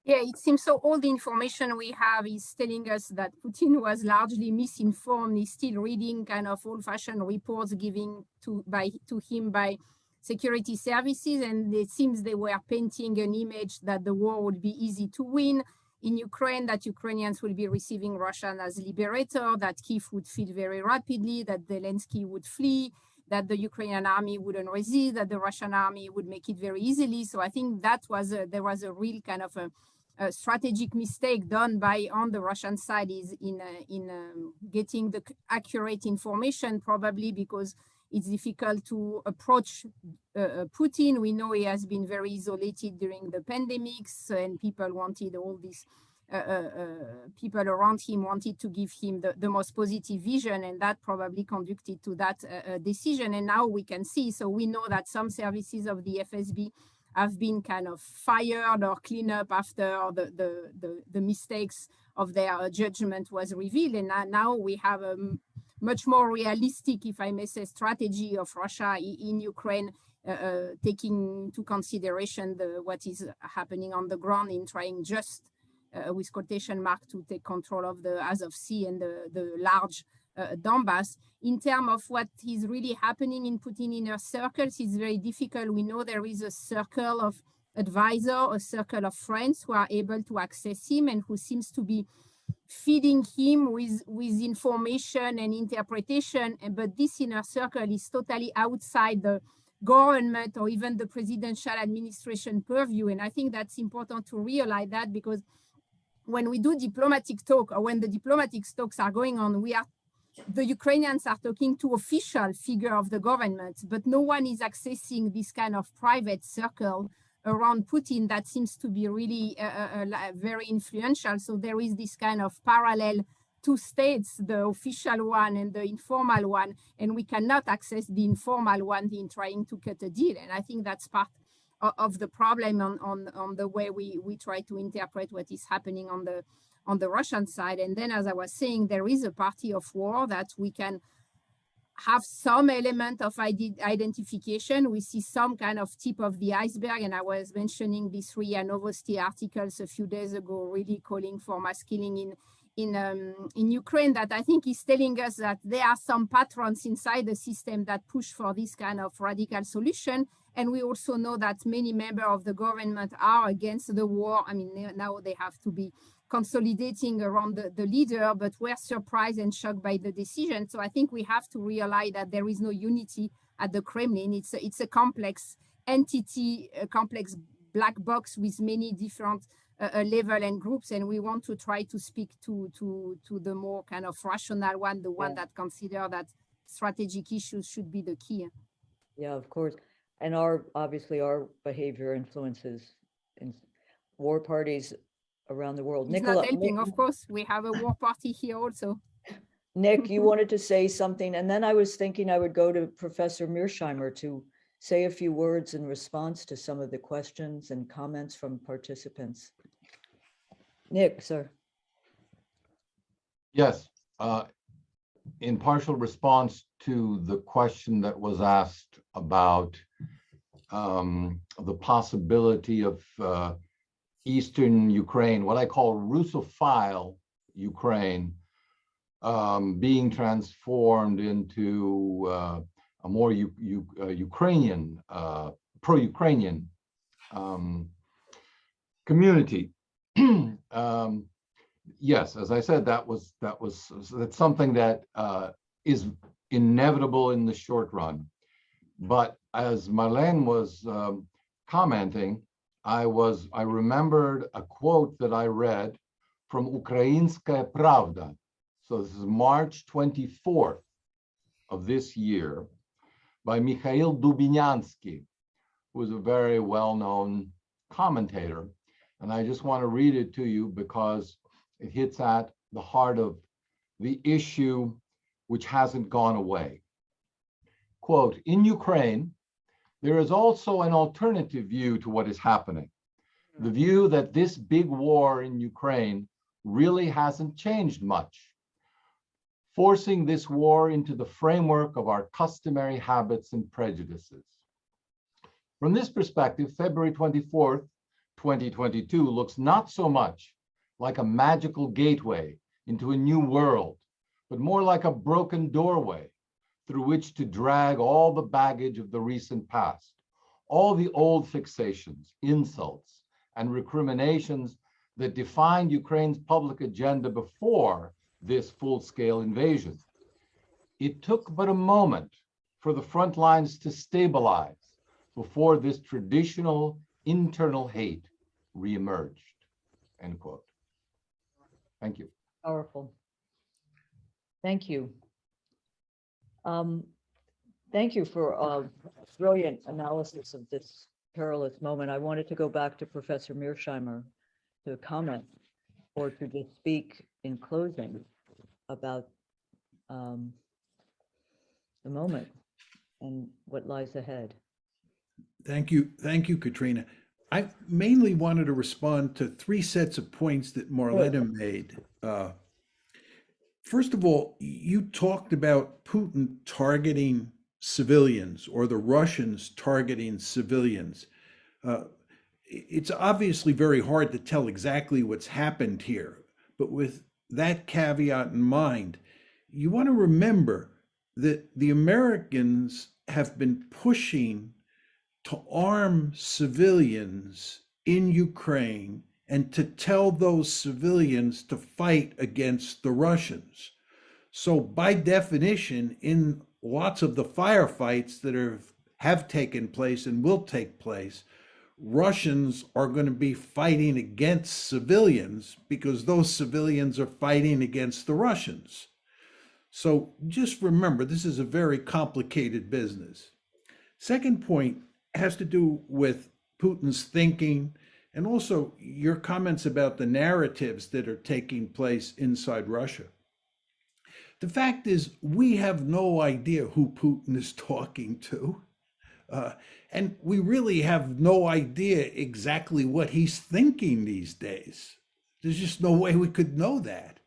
Yeah, it seems so. All the information we have is telling us that Putin was largely misinformed. He's still reading kind of old-fashioned reports given to him by security services, and it seems they were painting an image that the war would be easy to win in Ukraine, that Ukrainians will be receiving Russia as liberator, that Kyiv would fall very rapidly, that Zelensky would flee, that the Ukrainian army wouldn't resist, that the Russian army would make it very easily. So I think that was there was a real kind of a strategic mistake done on the Russian side is in getting the accurate information, probably because it's difficult to approach Putin. We know he has been very isolated during the pandemics, and people wanted all these people around him wanted to give him the most positive vision, and that probably conducted to that decision. And now we can see, so we know that some services of the FSB have been kind of fired or cleaned up after the mistakes of their judgment was revealed. And now we have a much more realistic, if I may say, strategy of Russia in Ukraine, taking into consideration what is happening on the ground in trying just, with quotation mark, to take control of the Azov Sea and the large Donbass. In terms of what is really happening in Putin inner circles, it's very difficult. We know there is a circle of advisors, a circle of friends who are able to access him and who seems to be feeding him with information and interpretation. But this inner circle is totally outside the government or even the presidential administration purview. And I think that's important to realize that, because when we do diplomatic talk, or when the diplomatic talks are going on, the Ukrainians are talking to official figure of the government, but no one is accessing this kind of private circle around Putin that seems to be really very influential. So there is this kind of parallel two states, the official one and the informal one, and we cannot access the informal one in trying to cut a deal. And I think that's part of the problem on the way we try to interpret what is happening on the Russian side. And then, as I was saying, there is a party of war that we can have some element of identification. We see some kind of tip of the iceberg. And I was mentioning these RIA Novosti articles a few days ago, really calling for mass killing in Ukraine, that I think is telling us that there are some patterns inside the system that push for this kind of radical solution. And we also know that many members of the government are against the war. I mean, now they have to be consolidating around the leader, but we're surprised and shocked by the decision. So I think we have to realize that there is no unity at the Kremlin. It's a complex entity, a complex black box with many different level and groups, and we want to try to speak to the more kind of rational one, the one that consider that strategic issues should be the key. Yeah, of course. And obviously our behavior influences in war parties around the world. It's not helping, of course. We have a war party here also. Nick, you wanted to say something, and then I was thinking I would go to Professor Mearsheimer to say a few words in response to some of the questions and comments from participants. Nick, sir. Yes, in partial response to the question that was asked about the possibility of Eastern Ukraine, what I call Russophile Ukraine, being transformed into a more Ukrainian, pro-Ukrainian community. Yes, as I said, that's something that is inevitable in the short run. But as Marlene was commenting, I remembered a quote that I read from Ukrainskaya Pravda. So this is March 24th of this year by Mikhail Dubinyansky, who is a very well-known commentator. And I just want to read it to you because it hits at the heart of the issue which hasn't gone away. Quote, in Ukraine, there is also an alternative view to what is happening. The view that this big war in Ukraine really hasn't changed much. forcing this war into the framework of our customary habits and prejudices. From this perspective, February 24th, 2022 looks not so much like a magical gateway into a new world, but more like a broken doorway through which to drag all the baggage of the recent past, all the old fixations, insults, and recriminations that defined Ukraine's public agenda before this full-scale invasion. It took but a moment for the front lines to stabilize before this traditional internal hate reemerged, end quote. Thank you. Powerful. Thank you. Thank you for a brilliant analysis of this perilous moment. I wanted to go back to Professor Mearsheimer to comment or to just speak in closing about the moment and what lies ahead. Thank you, Katrina. I mainly wanted to respond to three sets of points that Marletta made. First of all, you talked about Putin targeting civilians or the Russians targeting civilians. It's obviously very hard to tell exactly what's happened here, but with that caveat in mind, you want to remember that the Americans have been pushing to arm civilians in Ukraine and to tell those civilians to fight against the Russians. So by definition, in lots of the firefights that have taken place and will take place, Russians are going to be fighting against civilians because those civilians are fighting against the Russians. So just remember, this is a very complicated business. Second point has to do with Putin's thinking and also your comments about the narratives that are taking place inside Russia. The fact is, we have no idea who Putin is talking to. And we really have no idea exactly what he's thinking these days. There's just no way we could know that.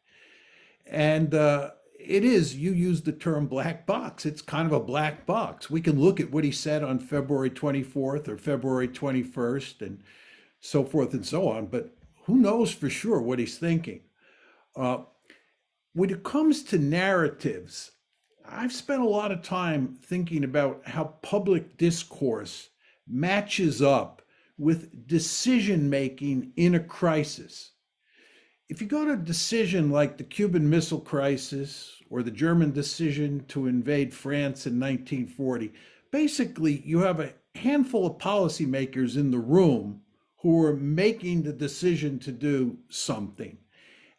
And it is, you used the term black box. It's kind of a black box. We can look at what he said on February 24th or February 21st and so forth and so on, but who knows for sure what he's thinking. When it comes to narratives, I've spent a lot of time thinking about how public discourse matches up with decision-making in a crisis. If you go to a decision like the Cuban Missile Crisis or the German decision to invade France in 1940, basically you have a handful of policymakers in the room who are making the decision to do something.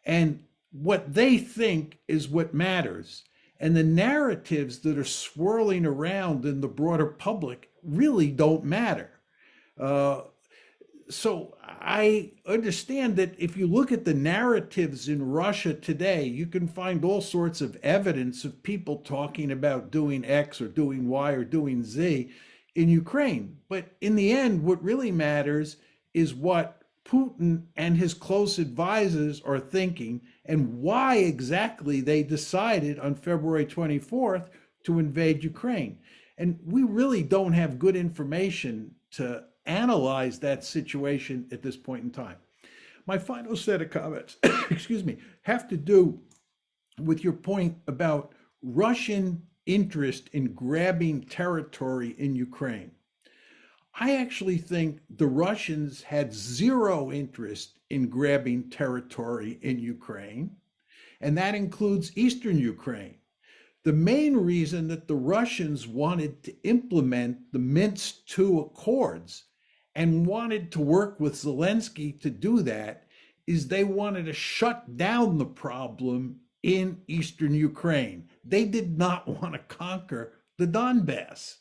And what they think is what matters. And the narratives that are swirling around in the broader public really don't matter. So I understand that if you look at the narratives in Russia today, you can find all sorts of evidence of people talking about doing X or doing Y or doing Z in Ukraine. But in the end, what really matters is what Putin and his close advisors are thinking and why exactly they decided on February 24th to invade Ukraine. And we really don't have good information to analyze that situation at this point in time. My final set of comments, excuse me, have to do with your point about Russian interest in grabbing territory in Ukraine. I actually think the Russians had zero interest in grabbing territory in Ukraine, and that includes Eastern Ukraine. The main reason that the Russians wanted to implement the Minsk II Accords and wanted to work with Zelensky to do that is they wanted to shut down the problem in Eastern Ukraine. They did not want to conquer the Donbass.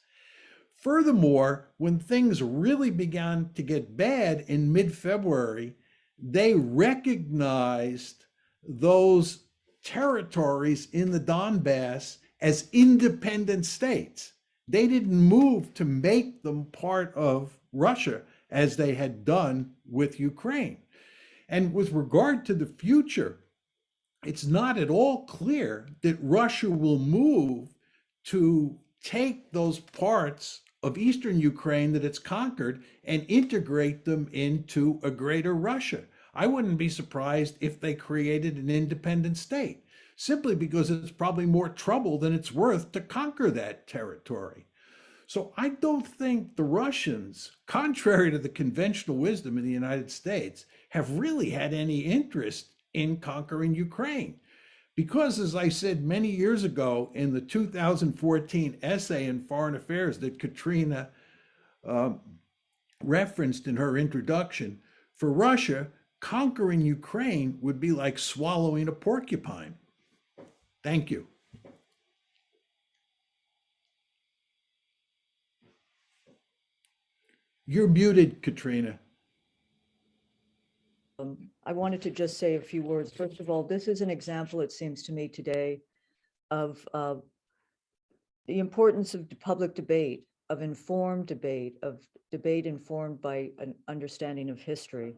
Furthermore, when things really began to get bad in mid-February, they recognized those territories in the Donbass as independent states. They didn't move to make them part of Russia as they had done with Ukraine. And with regard to the future, it's not at all clear that Russia will move to take those parts of Eastern Ukraine that it's conquered and integrate them into a greater Russia. I wouldn't be surprised if they created an independent state, simply because it's probably more trouble than it's worth to conquer that territory. So I don't think the Russians, contrary to the conventional wisdom in the United States, have really had any interest in conquering Ukraine. Because, as I said many years ago in the 2014 essay in Foreign Affairs that Katrina referenced in her introduction, for Russia, conquering Ukraine would be like swallowing a porcupine. Thank you. You're muted, Katrina. I wanted to just say a few words. First of all, this is an example, it seems to me today, of the importance of public debate, of informed debate, of debate informed by an understanding of history.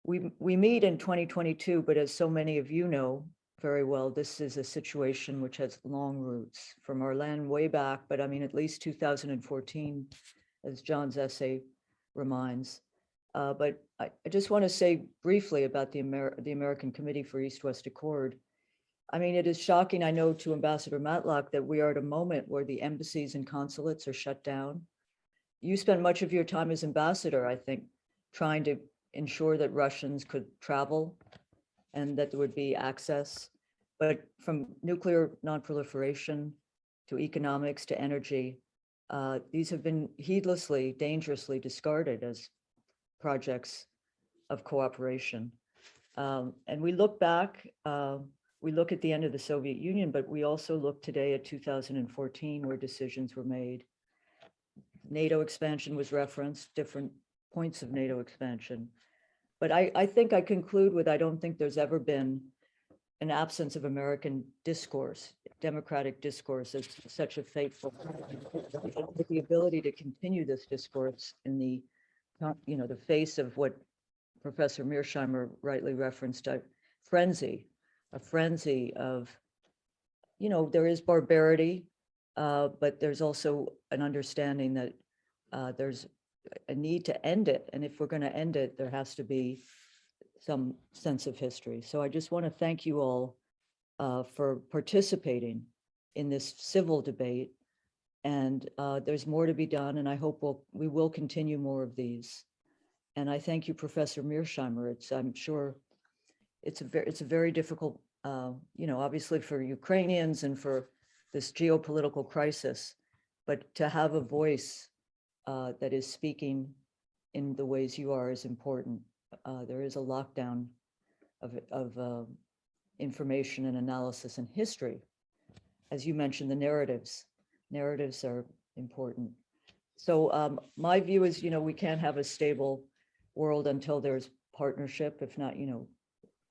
We meet in 2022, but as so many of you know very well, this is a situation which has long roots from our land way back, but I mean, at least 2014, as John's essay reminds. But I just want to say briefly about the American Committee for East-West Accord. I mean, it is shocking, I know, to Ambassador Matlock that we are at a moment where the embassies and consulates are shut down. You spent much of your time as ambassador, I think, trying to ensure that Russians could travel and that there would be access. But from nuclear nonproliferation to economics to energy, these have been heedlessly, dangerously discarded as projects of cooperation. And we look back, we look at the end of the Soviet Union, but we also look today at 2014 where decisions were made. NATO expansion was referenced, different points of NATO expansion. But I think I conclude with, I don't think there's ever been an absence of American discourse, democratic discourse as such a fateful, with the ability to continue this discourse in the, the face of what Professor Mearsheimer rightly referenced, a frenzy of, there is barbarity, but there's also an understanding that there's a need to end it. And if we're going to end it, there has to be some sense of history. So I just want to thank you all for participating in this civil debate. And there's more to be done. And I hope we will continue more of these. And I thank you, Professor Mearsheimer. I'm sure it's a very difficult, obviously for Ukrainians and for this geopolitical crisis, but to have a voice that is speaking in the ways you are is important. There is a lockdown of information and analysis and history. As you mentioned, the narratives are important. So my view is, we can't have a stable world until there's partnership, if not,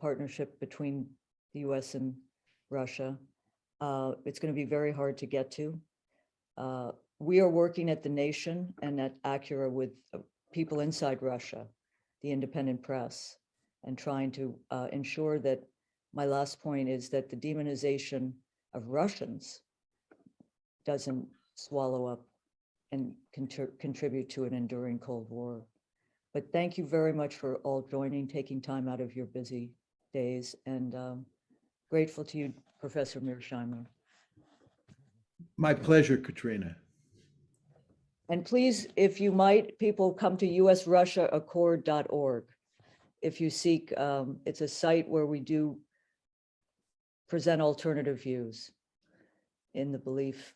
partnership between the US and Russia. It's going to be very hard to get to. We are working at the Nation and at Acura with people inside Russia, the independent press, and trying to ensure that, my last point is that the demonization of Russians doesn't swallow up and contribute to an enduring Cold War. But thank you very much for all joining, taking time out of your busy days, and grateful to you, Professor Mearsheimer. My pleasure, Katrina. And please, if you might, people come to usrussiaaccord.org. If you seek, it's a site where we do present alternative views in the belief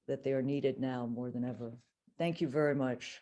that they are needed now more than ever. Thank you very much.